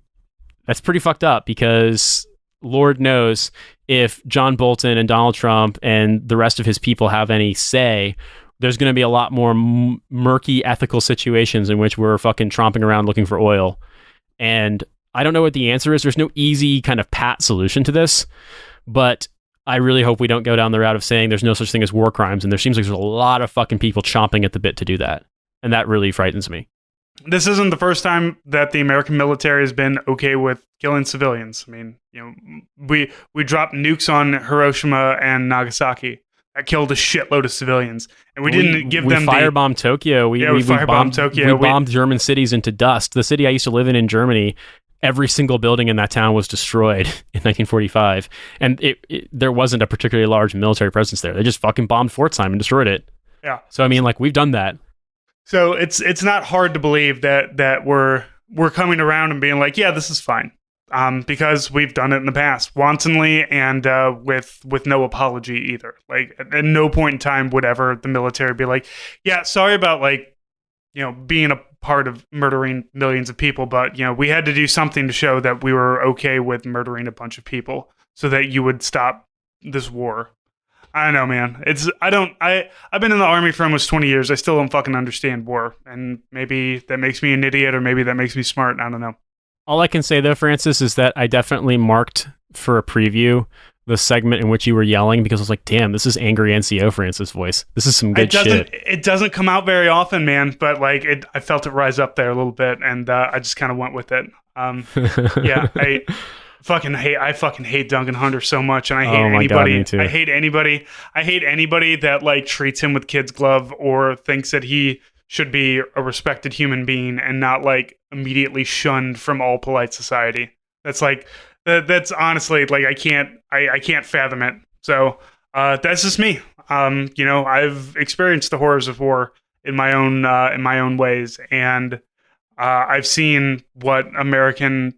that's pretty fucked up, because Lord knows if John Bolton and Donald Trump and the rest of his people have any say, there's going to be a lot more murky ethical situations in which we're fucking tromping around looking for oil. And I don't know what the answer is. There's no easy kind of pat solution to this, but I really hope we don't go down the route of saying there's no such thing as war crimes. And there seems like there's a lot of fucking people chomping at the bit to do that. And that really frightens me. This isn't the first time that the American military has been okay with killing civilians. I mean, you know, we dropped nukes on Hiroshima and Nagasaki. That killed a shitload of civilians, and we didn't give them firebombed Tokyo. We firebombed Tokyo. We bombed German cities into dust. The city I used to live in Germany, every single building in that town was destroyed in 1945, and there wasn't a particularly large military presence there. They just fucking bombed Fort Simon and destroyed it. Yeah. So I mean, like, we've done that. So it's not hard to believe that we're coming around and being like, yeah, this is fine, because we've done it in the past, wantonly and with no apology either. Like, at no point in time would ever the military be like, yeah, sorry about, like, you know, being a part of murdering millions of people, but, you know, we had to do something to show that we were okay with murdering a bunch of people so that you would stop this war. I don't know, man. I've been in the Army for almost 20 years. I still don't fucking understand war. And maybe that makes me an idiot, or maybe that makes me smart. I don't know. All I can say, though, Francis, is that I definitely marked for a preview the segment in which you were yelling, because I was like, damn, this is angry NCO Francis voice. This is some good shit. It doesn't come out very often, man, but like I felt it rise up there a little bit, and I just kind of went with it. Yeah, I fucking hate Duncan Hunter so much, and I hate anybody. God, me too. I hate anybody that like treats him with kid's glove or thinks that he should be a respected human being and not like immediately shunned from all polite society. That's like that's honestly like I can't fathom it. So that's just me. You know, I've experienced the horrors of war in my own ways, and I've seen what American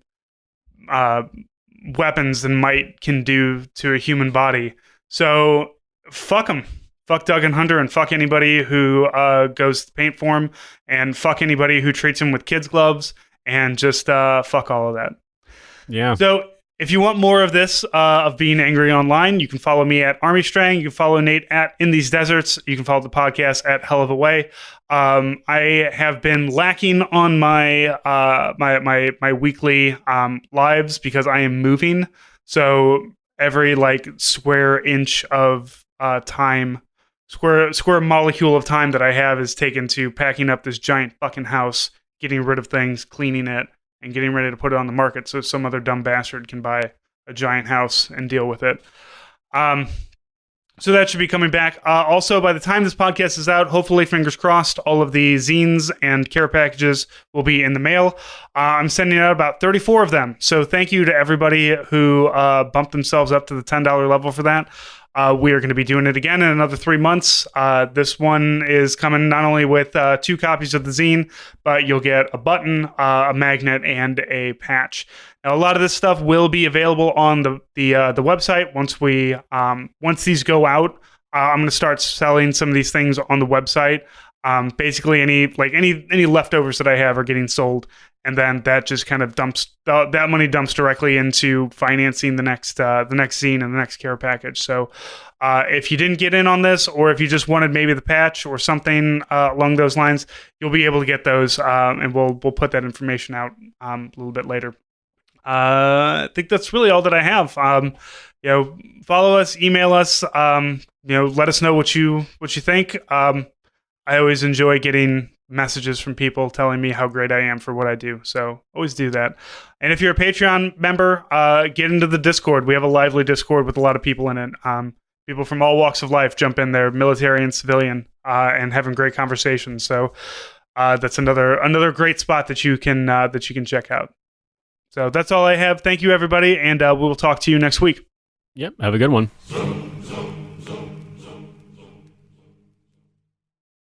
weapons and might can do to a human body. So fuck them. Fuck Duncan Hunter and fuck anybody who goes to paint for him, and fuck anybody who treats him with kids' gloves, and just fuck all of that. Yeah. So if you want more of this, of being angry online, you can follow me at Army Strang. You can follow Nate at In These Deserts. You can follow the podcast at Hell of a Way. I have been lacking on my my weekly lives because I am moving. So every square inch of time, square molecule of time that I have is taken to packing up this giant fucking house, getting rid of things, cleaning it, and getting ready to put it on the market so some other dumb bastard can buy a giant house and deal with it. So that should be coming back. Also, by the time this podcast is out, hopefully, fingers crossed, all of the zines and care packages will be in the mail. I'm sending out about 34 of them. So thank you to everybody who bumped themselves up to the $10 level for that. We are going to be doing it again in another 3 months. This one is coming not only with 2 copies of the zine, but you'll get a button, a magnet, and a patch. Now, a lot of this stuff will be available on the website once these go out. I'm going to start selling some of these things on the website. Basically, any leftovers that I have are getting sold, and then that just kind of that money dumps directly into financing the next zine and the next care package. So if you didn't get in on this, or if you just wanted maybe the patch or something along those lines, you'll be able to get those, and we'll put that information out a little bit later. I think that's really all that I have. Follow us, email us, let us know what you think. I always enjoy getting messages from people telling me how great I am for what I do. So always do that. And if you're a Patreon member, get into the Discord. We have a lively Discord with a lot of people in it. People from all walks of life jump in there, military and civilian, and having great conversations. So that's another great spot that you can check out. So that's all I have. Thank you, everybody, and we will talk to you next week. Yep. Have a good one.